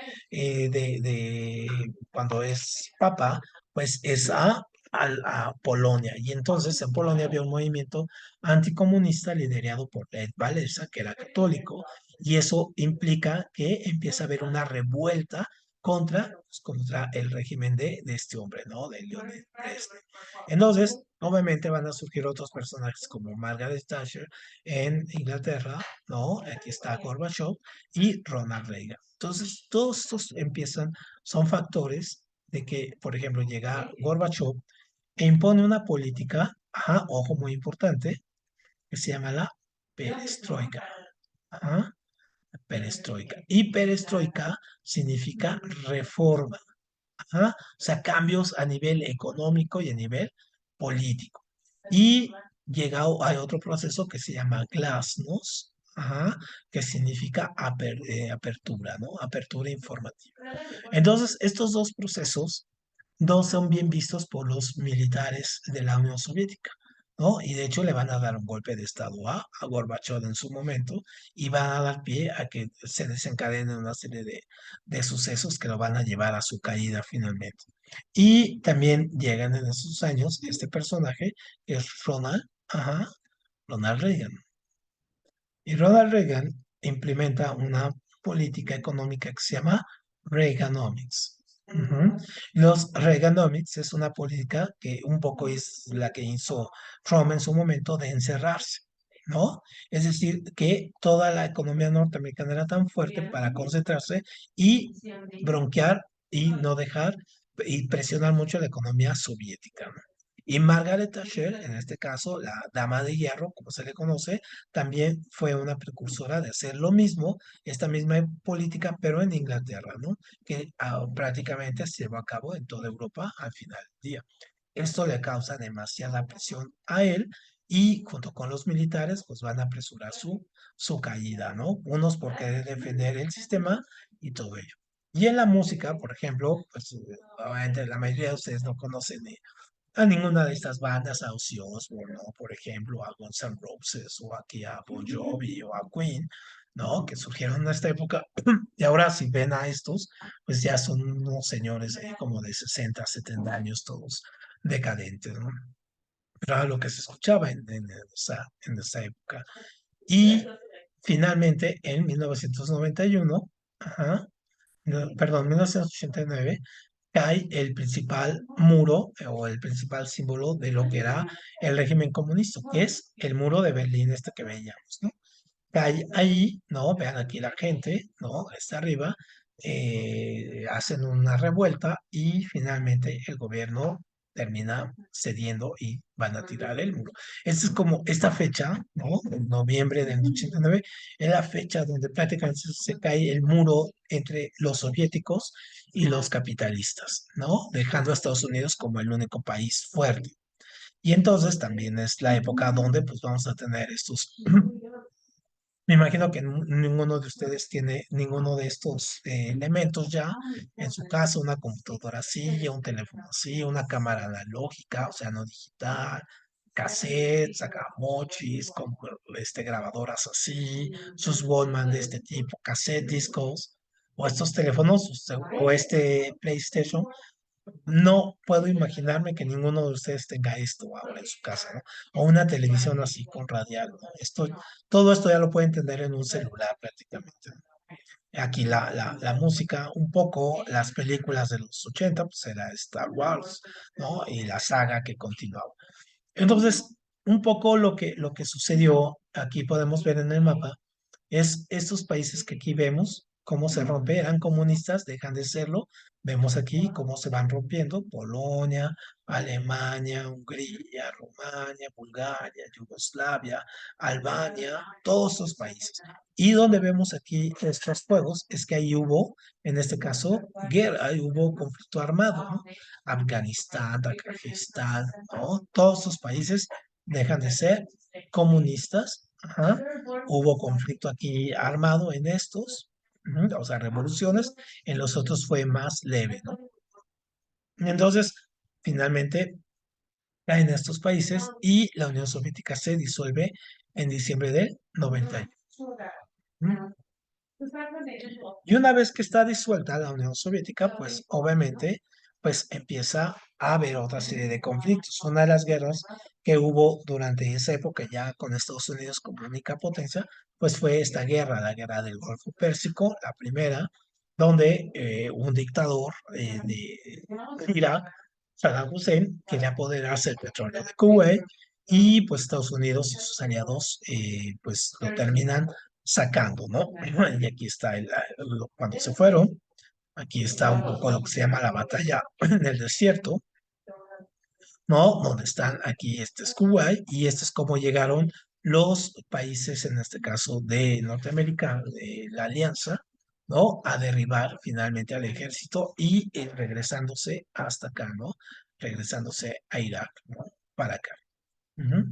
cuando es papa, pues es a Polonia. Y entonces en Polonia había un movimiento anticomunista liderado por Lech Walesa, que era católico, y eso implica que empieza a haber una revuelta contra el régimen de este hombre, ¿no? De Leonid Brezhnev. Entonces, obviamente van a surgir otros personajes como Margaret Thatcher en Inglaterra, ¿no? Aquí está Gorbachev y Ronald Reagan. Entonces, todos estos son factores de que, por ejemplo, llega Gorbachev e impone una política, ajá, ojo, muy importante, que se llama la perestroika. Ajá, perestroika. Y perestroika significa reforma. Ajá, o sea, cambios a nivel económico y a nivel político. Y hay otro proceso que se llama glasnost, ajá, que significa apertura, ¿no? Apertura informativa. Entonces, estos dos procesos no son bien vistos por los militares de la Unión Soviética, ¿no? Y de hecho le van a dar un golpe de estado a Gorbachev en su momento y van a dar pie a que se desencadenen una serie de sucesos que lo van a llevar a su caída finalmente. Y también llegan en esos años este personaje que es ajá, Ronald Reagan. Y Ronald Reagan implementa una política económica que se llama Reaganomics. Ujú. Los Reaganomics es una política que un poco es la que hizo Trump en su momento de encerrarse, ¿no? Es decir, que toda la economía norteamericana era tan fuerte para concentrarse y bronquear y no dejar y presionar mucho la economía soviética, ¿no? Y Margaret Thatcher, en este caso, la dama de hierro, como se le conoce, también fue una precursora de hacer lo mismo, esta misma política, pero en Inglaterra, ¿no? Que prácticamente se llevó a cabo en toda Europa al final del día. Esto le causa demasiada presión a él y junto con los militares, pues van a apresurar su caída, ¿no? Unos por querer defender el sistema y todo ello. Y en la música, por ejemplo, pues obviamente la mayoría de ustedes no conocen a ninguna de estas bandas, a Ozzy Osbourne, ¿no? Por ejemplo, a Guns N' Roses o aquí a Bon Jovi o a Queen, ¿no? Que surgieron en esta época. Y ahora si ven a estos, pues ya son unos señores como de 60, 70 años, todos decadentes, ¿no? Pero era lo que se escuchaba en esa época. Y finalmente, en 1991, ajá, no, perdón, 1989, cae el principal muro o el principal símbolo de lo que era el régimen comunista, que es el muro de Berlín, este que veíamos, ¿no? Cae ahí, ¿no? Vean aquí la gente, ¿no? Está arriba, hacen una revuelta y finalmente el gobierno termina cediendo y van a tirar el muro. Esta es como esta fecha, ¿no? En noviembre del 89, es la fecha donde prácticamente se cae el muro entre los soviéticos y los capitalistas, ¿no? Dejando a Estados Unidos como el único país fuerte. Y entonces también es la época donde pues vamos a tener estos me imagino que ninguno de ustedes tiene ninguno de estos elementos ya en su casa, una computadora así, un teléfono así, una cámara analógica, o sea, no digital, cassettes, sakamochis, grabadoras así, sus Walkman de este tipo, cassette discos, o estos teléfonos, o este PlayStation, no puedo imaginarme que ninguno de ustedes tenga esto ahora en su casa, ¿no? O una televisión así con radial, ¿no? Todo esto ya lo pueden tener en un celular prácticamente, ¿no? Aquí la música, un poco, las películas de los 80 pues era Star Wars, ¿no? Y la saga que continuaba. Entonces, un poco lo que sucedió, aquí podemos ver en el mapa, es estos países que aquí vemos, cómo se rompe, eran comunistas, dejan de serlo. Vemos aquí cómo se van rompiendo: Polonia, Alemania, Hungría, Rumania, Bulgaria, Yugoslavia, Albania, todos estos países. Y donde vemos aquí estos juegos es que ahí hubo, en este caso, guerra, ahí hubo conflicto armado, ¿no? Afganistán, Kazajistán, ¿no? Todos estos países dejan de ser comunistas. Ajá. Hubo conflicto aquí armado en estos, o sea, revoluciones. En los otros fue más leve, ¿no? Entonces, finalmente caen estos países y la Unión Soviética se disuelve en diciembre del 90. ¿Mm? Y una vez que está disuelta la Unión Soviética, pues obviamente, pues empieza a haber otra serie de conflictos. Una de las guerras que hubo durante esa época, ya con Estados Unidos como única potencia, pues fue esta guerra, la guerra del Golfo Pérsico, la primera, donde un dictador de Irak, Saddam Hussein, quería apoderarse del petróleo de Kuwait, y pues Estados Unidos y sus aliados pues lo terminan sacando, ¿no? Y aquí está cuando se fueron. Aquí está un poco lo que se llama la batalla en el desierto, ¿no? Donde están aquí, este es Kuwait, y este es cómo llegaron los países, en este caso de Norteamérica, de la Alianza, ¿no? A derribar finalmente al ejército y regresándose hasta acá, ¿no? Regresándose a Irak, ¿no? Para acá. Ujú.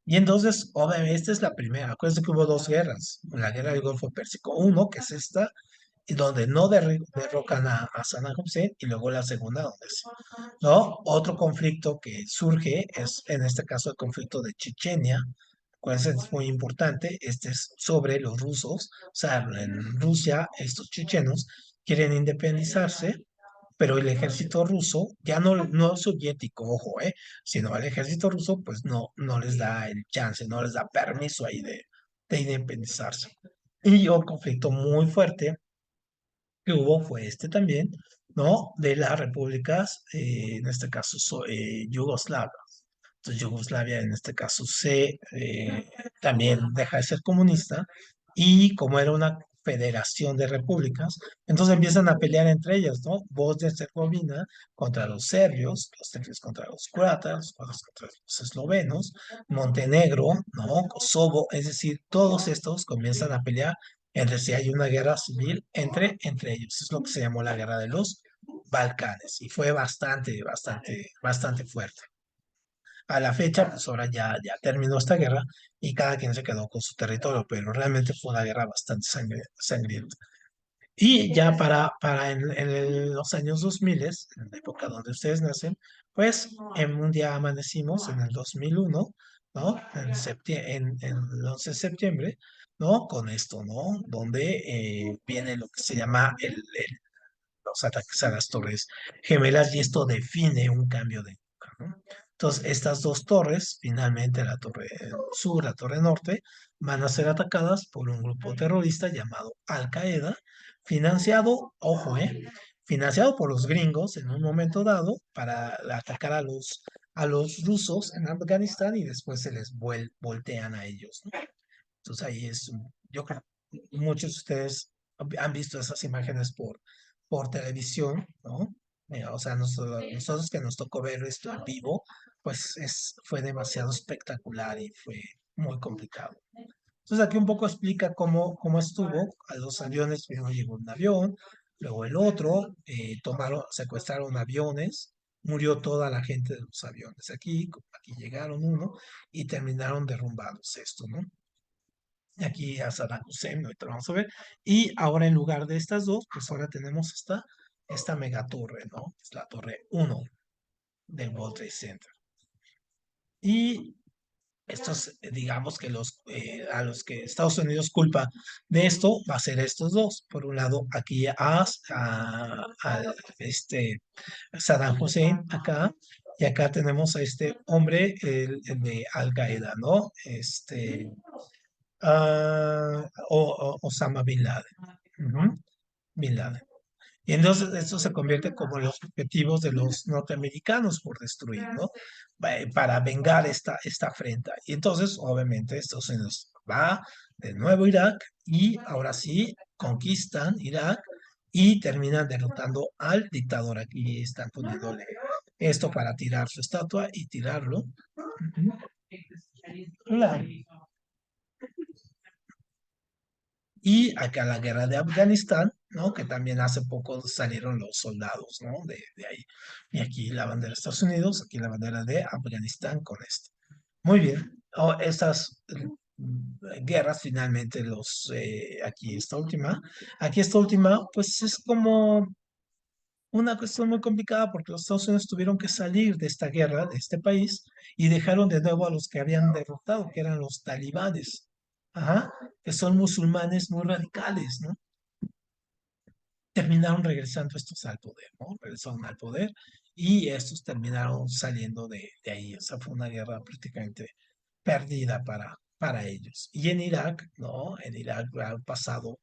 Y entonces, obviamente, esta es la primera. Acuérdense que hubo dos guerras: la guerra del Golfo Pérsico, uno, que es esta, y donde no derrocan a Saddam Hussein, y luego la segunda, donde sí. ¿No? Otro conflicto que surge es, en este caso, el conflicto de Chechenia. Acuérdense, es muy importante. Este es sobre los rusos. O sea, en Rusia, estos chechenos quieren independizarse, pero el ejército ruso, ya no soviético, ojo, sino al ejército ruso, pues no les da el chance, no les da permiso ahí de independizarse. Y un conflicto muy fuerte que hubo fue este también, ¿no? De las repúblicas, en este caso, Yugoslavia. Entonces, Yugoslavia, en este caso, también deja de ser comunista, y como era una federación de repúblicas, entonces empiezan a pelear entre ellas, ¿no? Bosnia y Herzegovina contra los serbios contra los croatas, los croatas contra los eslovenos, Montenegro, ¿no? Kosovo, es decir, todos estos comienzan a pelear entre sí. Hay una guerra civil entre ellos. Es lo que se llamó la guerra de los Balcanes, y fue bastante fuerte. A la fecha, pues ahora ya terminó esta guerra y cada quien se quedó con su territorio, pero realmente fue una guerra bastante sangrienta. Y ya en los años 2000, en la época donde ustedes nacen, pues en un día amanecimos en el 2001, ¿no? En el 11 de septiembre, ¿no? Con esto, ¿no? Donde viene lo que se llama los ataques a las torres gemelas, y esto define un cambio de época, ¿no? Entonces, estas dos torres, finalmente la torre sur, la torre norte, van a ser atacadas por un grupo terrorista llamado Al Qaeda, financiado, ojo, financiado por los gringos en un momento dado para atacar a los rusos en Afganistán, y después se les voltean a ellos, ¿no? Entonces ahí yo creo que muchos de ustedes han visto esas imágenes por televisión, ¿no? O sea, nosotros que nos tocó ver esto en vivo, pues fue demasiado espectacular y fue muy complicado. Entonces aquí un poco explica cómo estuvo. A los aviones, primero llegó un avión, luego el otro, secuestraron aviones, murió toda la gente de los aviones. Aquí llegaron uno y terminaron derrumbados esto, ¿no? Aquí a Saddam Hussein, ahorita lo vamos a ver. Y ahora, en lugar de estas dos, pues ahora tenemos esta megatorre, ¿no? Es la torre uno del World Trade Center. Y estos, digamos que a los que Estados Unidos culpa de esto, va a ser estos dos. Por un lado, aquí a este Saddam Hussein acá, y acá tenemos a este hombre, el de Al Qaeda, ¿no? Osama Bin Laden. Ujú. Bin Laden. Y entonces esto se convierte como los objetivos de los norteamericanos por destruir, ¿no? Para vengar esta afrenta. Y entonces, obviamente, Estados Unidos va de nuevo a Irak y ahora sí conquistan Irak y terminan derrotando al dictador. Aquí están poniéndole esto para tirar su estatua y tirarlo. Ujú. La- Y acá la guerra de Afganistán, ¿no? Que también hace poco salieron los soldados, ¿no? De ahí. Y aquí la bandera de Estados Unidos, aquí la bandera de Afganistán con esto. Muy bien. Estas guerras finalmente aquí esta última, pues es como una cuestión muy complicada porque los Estados Unidos tuvieron que salir de esta guerra, de este país, y dejaron de nuevo a los que habían derrotado, que eran los talibanes, ajá, que son musulmanes muy radicales, ¿no? Terminaron regresando estos al poder, ¿no? Regresaron al poder y estos terminaron saliendo de ahí. O sea, fue una guerra prácticamente perdida para ellos. Y en Irak, ¿no? En Irak ha pasado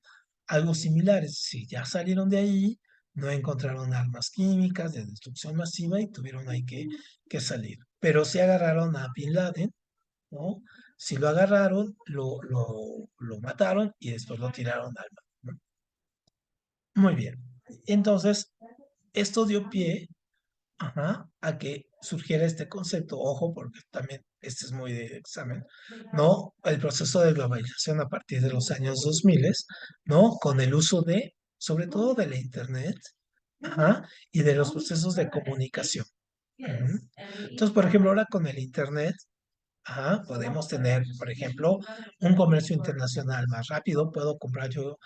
algo similar. Si ya salieron de ahí, no encontraron armas químicas de destrucción masiva y tuvieron ahí que salir. Pero sí agarraron a Bin Laden, ¿no? Si lo agarraron, lo mataron y después lo tiraron al mar, ¿no? Muy bien. Entonces, esto dio pie, ajá, a que surgiera este concepto, ojo, porque también este es muy de examen, ¿no? El proceso de globalización a partir de los años 2000, ¿no? Con el uso de, sobre todo de la Internet, ajá, y de los procesos de comunicación. Ujú. Entonces, por ejemplo, ahora con el Internet, ajá, podemos tener, por ejemplo, un comercio internacional más rápido. Puedo comprar yo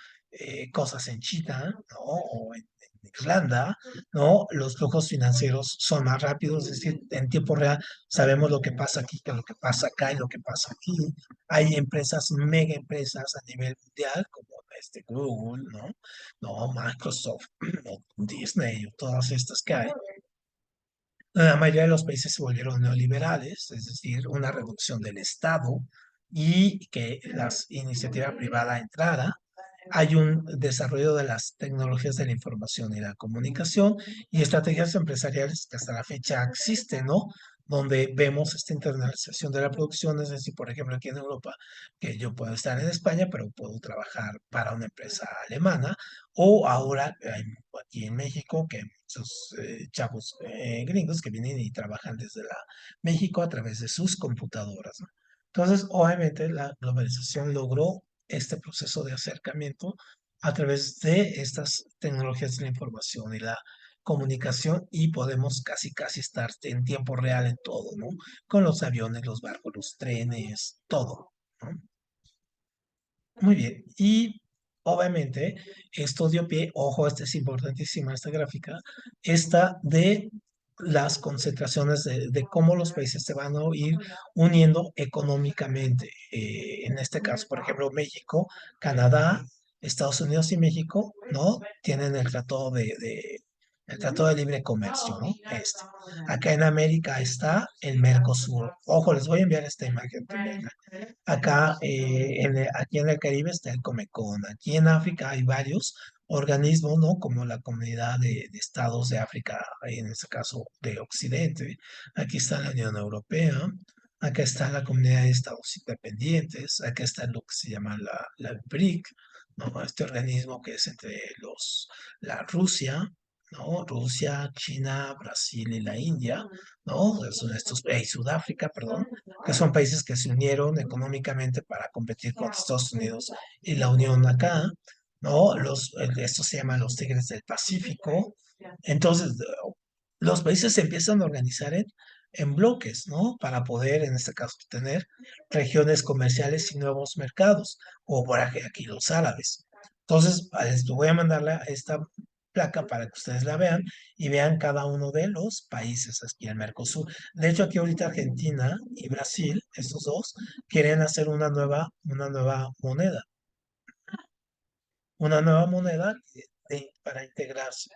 cosas en China, ¿no? O en Irlanda, ¿no? Los flujos financieros son más rápidos, es decir, en tiempo real sabemos lo que pasa aquí, que lo que pasa acá y lo que pasa aquí. Hay empresas, mega empresas a nivel mundial, como Google, ¿no? No, Microsoft, o Disney, o todas estas que hay. La mayoría de los países se volvieron neoliberales, es decir, una reducción del Estado y que la iniciativa privada entrara. Hay un desarrollo de las tecnologías de la información y la comunicación y estrategias empresariales que hasta la fecha existen, ¿no? Donde vemos esta internalización de la producción, es decir, por ejemplo, aquí en Europa, que yo puedo estar en España, pero puedo trabajar para una empresa alemana, o ahora aquí en México, que muchos chavos gringos que vienen y trabajan desde México a través de sus computadoras, ¿no? Entonces, obviamente, la globalización logró este proceso de acercamiento a través de estas tecnologías de la información y la comunicación y podemos casi casi estar en tiempo real en todo, ¿no? Con los aviones, los barcos, los trenes, todo, ¿no? Muy bien. Y obviamente esto dio pie, ojo, esta es importantísima, esta gráfica, esta de las concentraciones de cómo los países se van a ir uniendo económicamente. En este caso, por ejemplo, México, Canadá, Estados Unidos y México, ¿no? Tienen el Tratado de Libre Comercio, ¿no? Acá en América está el Mercosur. Ojo, les voy a enviar esta imagen también. Acá, aquí en el Caribe está el Comecon. Aquí en África hay varios organismos, ¿no? Como la Comunidad de Estados de África, en este caso de Occidente. Aquí está la Unión Europea. Acá está la Comunidad de Estados Independientes. Acá está lo que se llama la BRIC, ¿no? Este organismo que es entre la Rusia, ¿no? Rusia, China, Brasil y la India, ¿no? Son estos, y Sudáfrica, perdón, que son países que se unieron económicamente para competir contra Estados Unidos y la Unión acá, ¿no? Estos se llaman los Tigres del Pacífico. Entonces, los países se empiezan a organizar en bloques, ¿no? Para poder, en este caso, tener regiones comerciales y nuevos mercados, o por aquí los árabes. Entonces, les voy a mandarle esta placa para que ustedes la vean y vean cada uno de los países aquí en Mercosur. De hecho, aquí ahorita Argentina y Brasil, estos dos, quieren hacer una nueva moneda para integrarse.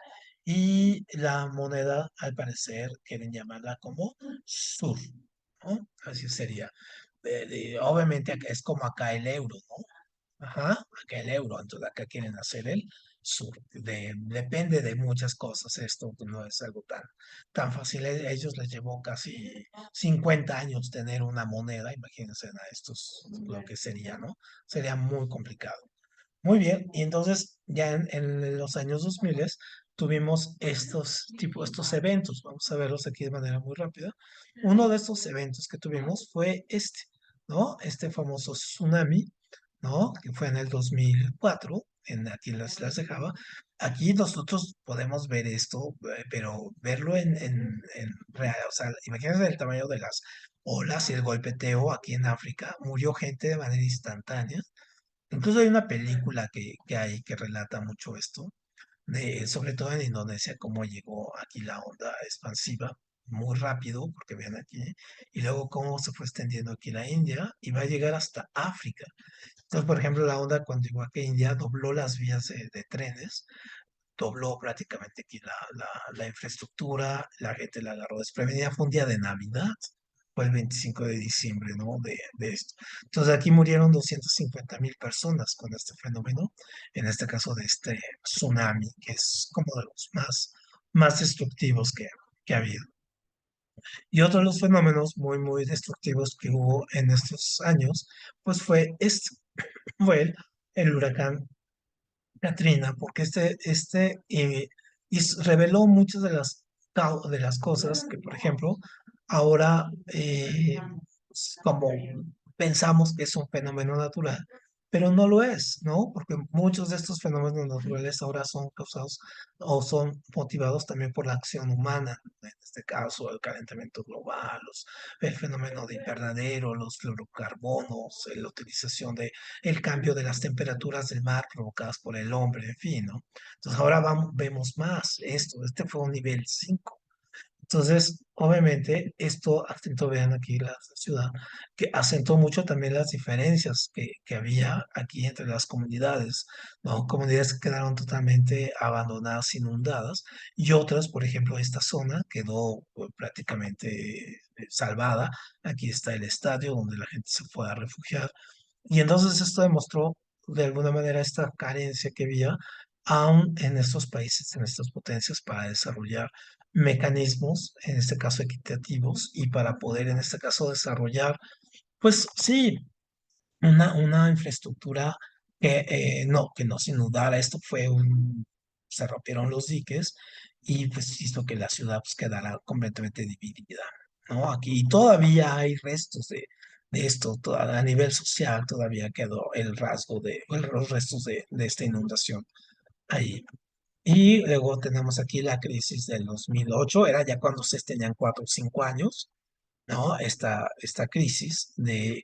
Y la moneda, al parecer, quieren llamarla como SUR, ¿no? Así sería. Obviamente acá es como acá el euro, ¿no? Ajá, acá el euro, entonces acá quieren hacer depende de muchas cosas. Esto no es algo tan fácil. A ellos les llevó casi 50 años tener una moneda. Imagínense a estos lo que sería, ¿no? Sería muy complicado. Muy bien, y entonces ya en los años 2000 tuvimos estos eventos. Vamos a verlos aquí de manera muy rápida. Uno de estos eventos que tuvimos fue ¿no? Este famoso tsunami, ¿no? Que fue en el 2004, aquí en las Islas de Java. Aquí nosotros podemos ver esto, pero verlo en real, o sea, imagínense el tamaño de las olas y el golpeteo aquí en África. Murió gente de manera instantánea. Incluso hay una película que hay que relata mucho esto, sobre todo en Indonesia, cómo llegó aquí la onda expansiva muy rápido, porque vean aquí, y luego cómo se fue extendiendo aquí la India y va a llegar hasta África. Entonces, por ejemplo, la onda cuando llegó aquí a India dobló las vías de trenes, dobló prácticamente aquí la infraestructura, la gente la agarró desprevenida, fue un día de Navidad, fue el 25 de diciembre, ¿no? De esto. Entonces aquí murieron 250.000 personas con este fenómeno, en este caso de este tsunami, que es como de los más destructivos que ha habido. Y otro de los fenómenos muy destructivos que hubo en estos años, pues fue el huracán Katrina, porque reveló muchas de las cosas que, por ejemplo, ahora como pensamos que es un fenómeno natural, pero no lo es, ¿no? Porque muchos de estos fenómenos naturales ahora son causados o son motivados también por la acción humana, en este caso el calentamiento global, el fenómeno de invernadero, los fluorocarbonos, la utilización el cambio de las temperaturas del mar provocadas por el hombre, en fin, ¿no? Entonces ahora vemos más este fue un nivel 5. Entonces, obviamente, esto acentúa, vean aquí la ciudad, que acentuó mucho también las diferencias que había aquí entre las comunidades, ¿no? Comunidades que quedaron totalmente abandonadas, inundadas, y otras, por ejemplo, esta zona quedó prácticamente salvada. Aquí está el estadio donde la gente se fue a refugiar. Y entonces esto demostró de alguna manera esta carencia que había aún en estos países, en estas potencias, para desarrollar mecanismos, en este caso equitativos, y para poder, en este caso, desarrollar, pues sí, una infraestructura que no se inundara. Se rompieron los diques y pues hizo que la ciudad pues, quedara completamente dividida, ¿no? Aquí todavía hay restos de esto, a nivel social todavía quedó los restos de esta inundación ahí. Y luego tenemos aquí la crisis del 2008, era ya cuando ustedes tenían 4 o 5 años, ¿no? Esta crisis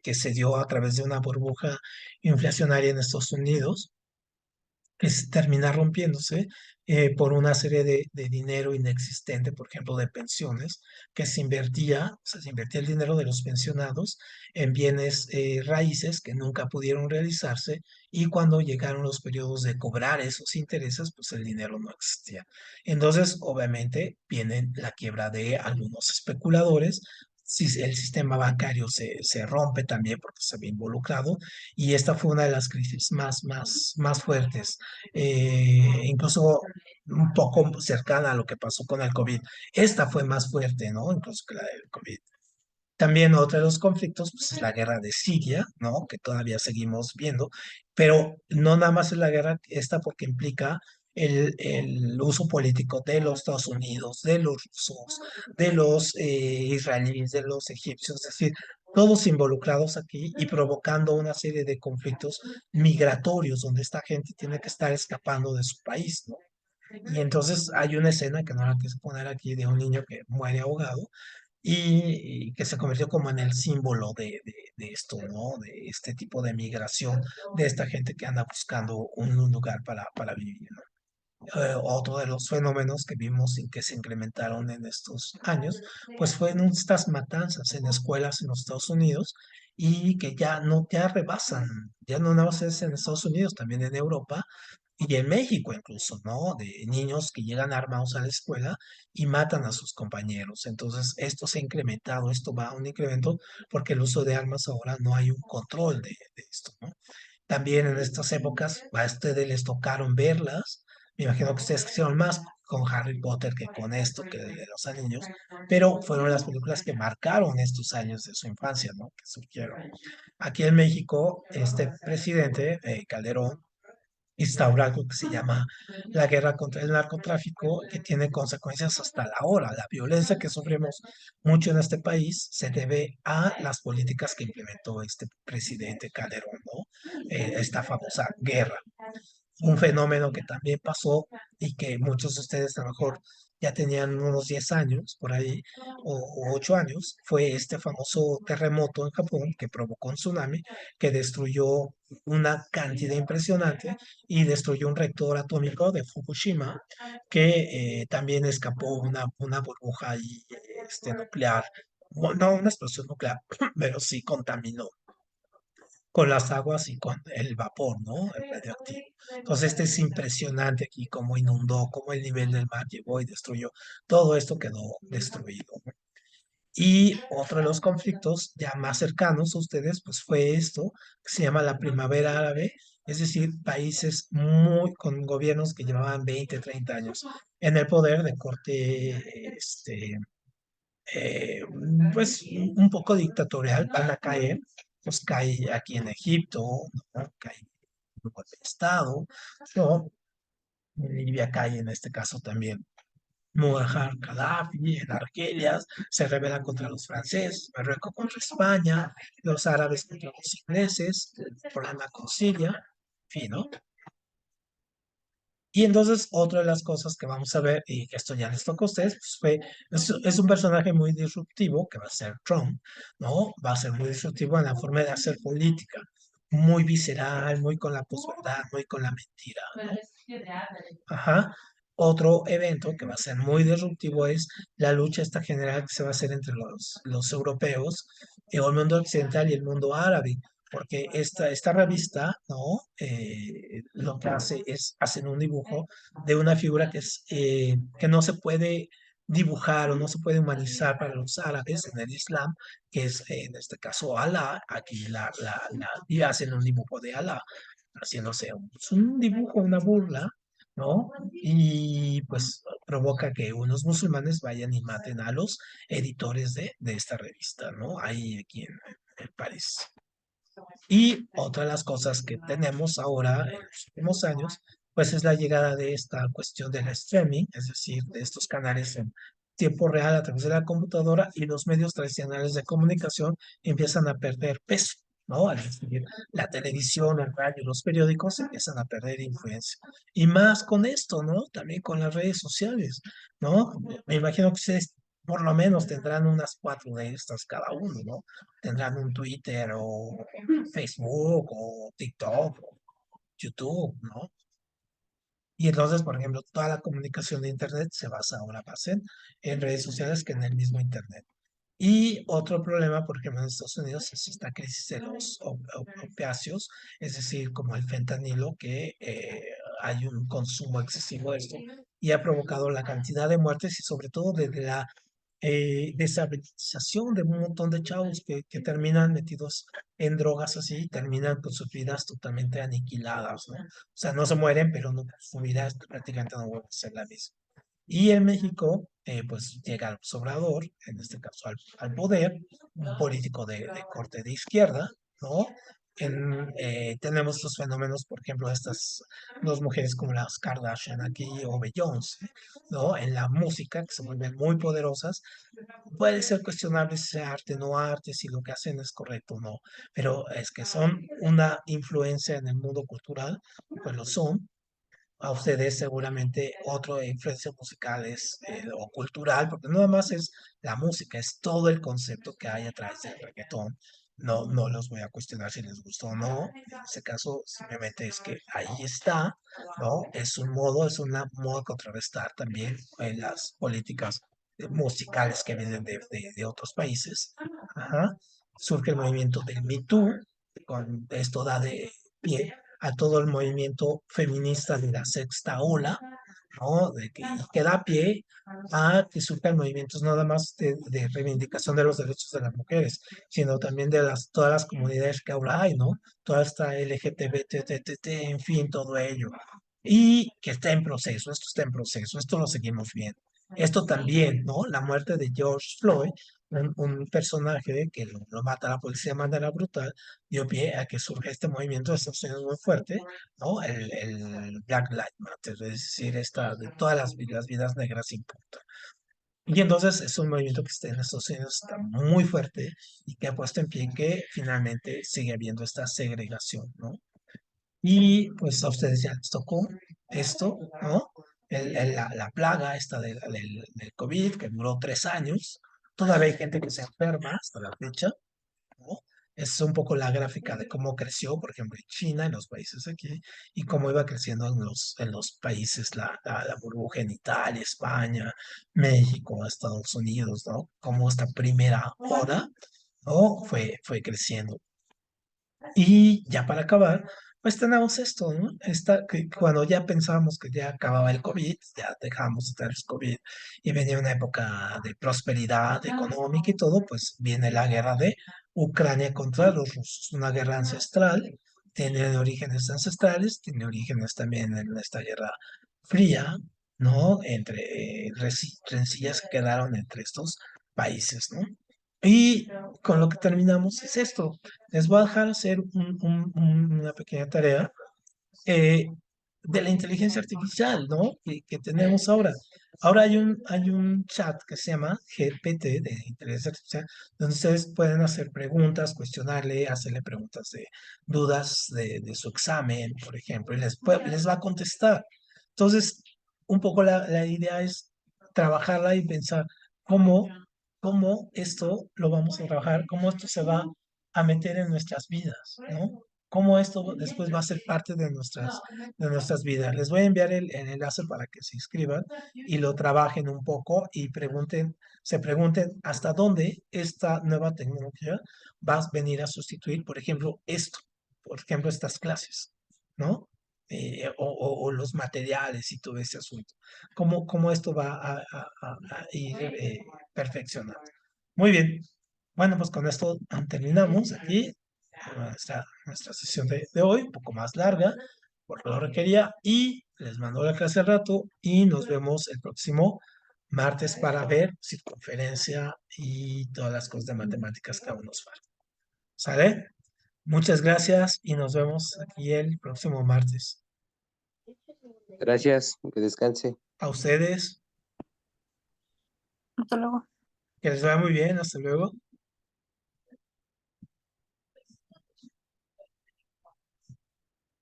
que se dio a través de una burbuja inflacionaria en Estados Unidos, que termina rompiéndose por una serie de dinero inexistente, por ejemplo, de pensiones, que o sea, se invertía el dinero de los pensionados en bienes raíces que nunca pudieron realizarse y cuando llegaron los periodos de cobrar esos intereses, pues el dinero no existía. Entonces, obviamente, viene la quiebra de algunos especuladores. Si el sistema bancario se rompe también porque se ve involucrado y esta fue una de las crisis más fuertes, incluso un poco cercana a lo que pasó con el COVID. Esta fue más fuerte, ¿no? Incluso que la del COVID. También otro de los conflictos pues, es la guerra de Siria, ¿no? Que todavía seguimos viendo, pero no nada más es la guerra esta porque implica el uso político de los Estados Unidos, de los rusos, de los israelíes, de los egipcios, es decir, todos involucrados aquí y provocando una serie de conflictos migratorios donde esta gente tiene que estar escapando de su país, ¿no? Y entonces hay una escena que no la quise poner aquí de un niño que muere ahogado y que se convirtió como en el símbolo de esto, ¿no? De este tipo de migración, de esta gente que anda buscando un lugar para vivir, ¿no? Otro de los fenómenos que vimos y que se incrementaron en estos años, pues fueron estas matanzas en escuelas en los Estados Unidos y que ya rebasan, ya no nada más es en Estados Unidos, también en Europa y en México incluso, ¿no? De niños que llegan armados a la escuela y matan a sus compañeros. Entonces, esto se ha incrementado, esto va a un incremento porque el uso de armas ahora no hay un control de esto, ¿no? También en estas épocas a ustedes les tocaron verlas, Me imagino que ustedes quisieron más con Harry Potter que con esto, que de los anillos, pero fueron las películas que marcaron estos años de su infancia, ¿no? Que surgieron. Aquí en México, este presidente, Calderón, instaura algo que se llama la guerra contra el narcotráfico, que tiene consecuencias hasta la hora. La violencia que sufrimos mucho en este país se debe a las políticas que implementó este presidente Calderón, ¿no? Esta famosa guerra. Un fenómeno que también pasó y que muchos de ustedes a lo mejor ya tenían unos 10 años por ahí o 8 años, fue este famoso terremoto en Japón que provocó un tsunami que destruyó una cantidad impresionante y destruyó un reactor atómico de Fukushima que también escapó una burbuja ahí, nuclear. No una explosión nuclear, pero sí contaminó con las aguas y con el vapor, ¿no? El radioactivo. Entonces, este es impresionante aquí cómo inundó, cómo el nivel del mar llegó y destruyó. Todo esto quedó destruido, ¿no? Y otro de los conflictos ya más cercanos a ustedes, pues fue esto, que se llama la primavera árabe, es decir, países muy con gobiernos que llevaban 20, 30 años en el poder de corte, eh, pues un poco dictatorial, van a caer, pues cae aquí en Egipto, ¿no? Cae un golpe de Estado, ¿no? En Libia cae en este caso también Muammar Gaddafi, en Argelia se rebela contra los franceses, Marruecos contra España, los árabes contra los ingleses, el problema con Siria, en fin, ¿no? Y entonces, otra de las cosas que vamos a ver, y que esto ya les toca a ustedes, pues es un personaje muy disruptivo, que va a ser Trump, ¿no? Va a ser muy disruptivo en la forma de hacer política, muy visceral, muy con la posverdad, muy con la mentira, ¿no? Ajá. Otro evento que va a ser muy disruptivo es la lucha esta general que se va a hacer entre los europeos, el mundo occidental y el mundo árabe, porque esta revista, ¿no? Lo que hace es, hacen un dibujo de una figura que no se puede dibujar o no se puede humanizar para los árabes en el Islam, que es en este caso Alá, aquí y hacen un dibujo de Alá, haciéndose un dibujo, una burla, ¿no? Y pues provoca que unos musulmanes vayan y maten a los editores de esta revista, ¿no? Ahí aquí en París. Y otra de las cosas que tenemos ahora en los últimos años, pues es la llegada de esta cuestión del streaming, es decir, de estos canales en tiempo real a través de la computadora y los medios tradicionales de comunicación empiezan a perder peso, ¿no? Es decir, la televisión, el radio, los periódicos empiezan a perder influencia. Y más con esto, ¿no? También con las redes sociales, ¿no? Me imagino que ustedes por lo menos tendrán unas 4 de estas cada uno, ¿no? Tendrán un Twitter o Facebook o TikTok o YouTube, ¿no? Y entonces, por ejemplo, toda la comunicación de Internet se basa ahora más en redes sociales que en el mismo Internet. Y otro problema, por ejemplo, en Estados Unidos es esta crisis de los opiáceos, es decir, como el fentanilo, que hay un consumo excesivo de esto y ha provocado la cantidad de muertes y sobre todo desde la deshabilitación de un montón de chavos que terminan metidos en drogas así y terminan con sus vidas totalmente aniquiladas, ¿no? O sea, no se mueren, pero no, su vida prácticamente no vuelve a ser la misma. Y en México, pues llega el Obrador, en este caso al poder, un político de corte de izquierda, ¿no? Tenemos estos fenómenos, por ejemplo, estas dos mujeres como las Kardashian aquí o Beyoncé, ¿no? En la música, que se vuelven muy poderosas. Puede ser cuestionable si es arte o no arte, si lo que hacen es correcto o no, pero es que son una influencia en el mundo cultural, pues lo son, a ustedes seguramente otra influencia musical es, o cultural, porque no nada más es la música, es todo el concepto que hay atrás del reggaetón. No, no los voy a cuestionar si les gustó o no. En ese caso, simplemente es que ahí está, ¿no? Es un modo, es una modo de contrarrestar también las políticas musicales que vienen de otros países. Ajá. Surge el movimiento del Me Too, con esto da de pie a todo el movimiento feminista de la sexta ola, ¿no? Y que da pie a que surjan movimientos no nada más de reivindicación de los derechos de las mujeres, sino también de todas las comunidades que ahora hay, ¿no? Toda esta LGTB, en fin, todo ello. y que está en proceso, esto está en proceso, esto lo seguimos viendo. Esto también, ¿no? La muerte de George Floyd, un personaje que lo mata la policía de manera brutal, dio pie a que surja este movimiento de Estados Unidos muy fuerte, ¿no? El Black Lives Matter, es decir, de todas las vidas negras importan. Y entonces es un movimiento que está en Estados Unidos, está muy fuerte y que ha puesto en pie que finalmente sigue habiendo esta segregación, ¿no? Y pues a ustedes ya les tocó esto, ¿no? La plaga esta del COVID, que duró 3 años. Todavía hay gente que se enferma hasta la fecha, ¿no? Es un poco la gráfica de cómo creció, por ejemplo, en China, en los países aquí, y cómo iba creciendo en los países, la burbuja en Italia, España, México, Estados Unidos, ¿no? Cómo esta primera ola, ¿no? Fue creciendo. Y ya para acabar, pues tenemos esto, ¿no? Que cuando ya pensábamos que ya acababa el COVID, ya dejamos de tener el COVID y venía una época de prosperidad económica y todo, pues viene la guerra de Ucrania contra los rusos, una guerra ancestral, tiene orígenes ancestrales, tiene orígenes también en esta guerra fría, ¿no? Entre rencillas que quedaron entre estos países, ¿no? Y con lo que terminamos es esto. Les voy a dejar hacer una pequeña tarea eh, de la inteligencia artificial, ¿no? Que tenemos ahora. Ahora hay un chat que se llama GPT de inteligencia artificial, donde ustedes pueden hacer preguntas, cuestionarle, hacerle preguntas de dudas de su examen, por ejemplo, y les va a contestar. Entonces, un poco la idea es trabajarla y pensar cómo, cómo esto lo vamos a trabajar, cómo esto se va a meter en nuestras vidas, ¿no? Cómo esto después va a ser parte de nuestras vidas. Les voy a enviar el enlace para que se inscriban y lo trabajen un poco y se pregunten hasta dónde esta nueva tecnología va a venir a sustituir, por ejemplo, estas clases, ¿no? O los materiales y todo ese asunto. ¿Cómo esto va a ir perfeccionando? Muy bien. Bueno, pues con esto terminamos aquí nuestra sesión de hoy, un poco más larga, porque lo requería, y les mando la clase al rato y nos vemos el próximo martes para ver circunferencia y todas las cosas de matemáticas que aún nos faltan. ¿Sale? Muchas gracias y nos vemos aquí el próximo martes. Gracias, que descanse. A ustedes, Hasta luego. que les vaya muy bien, hasta luego.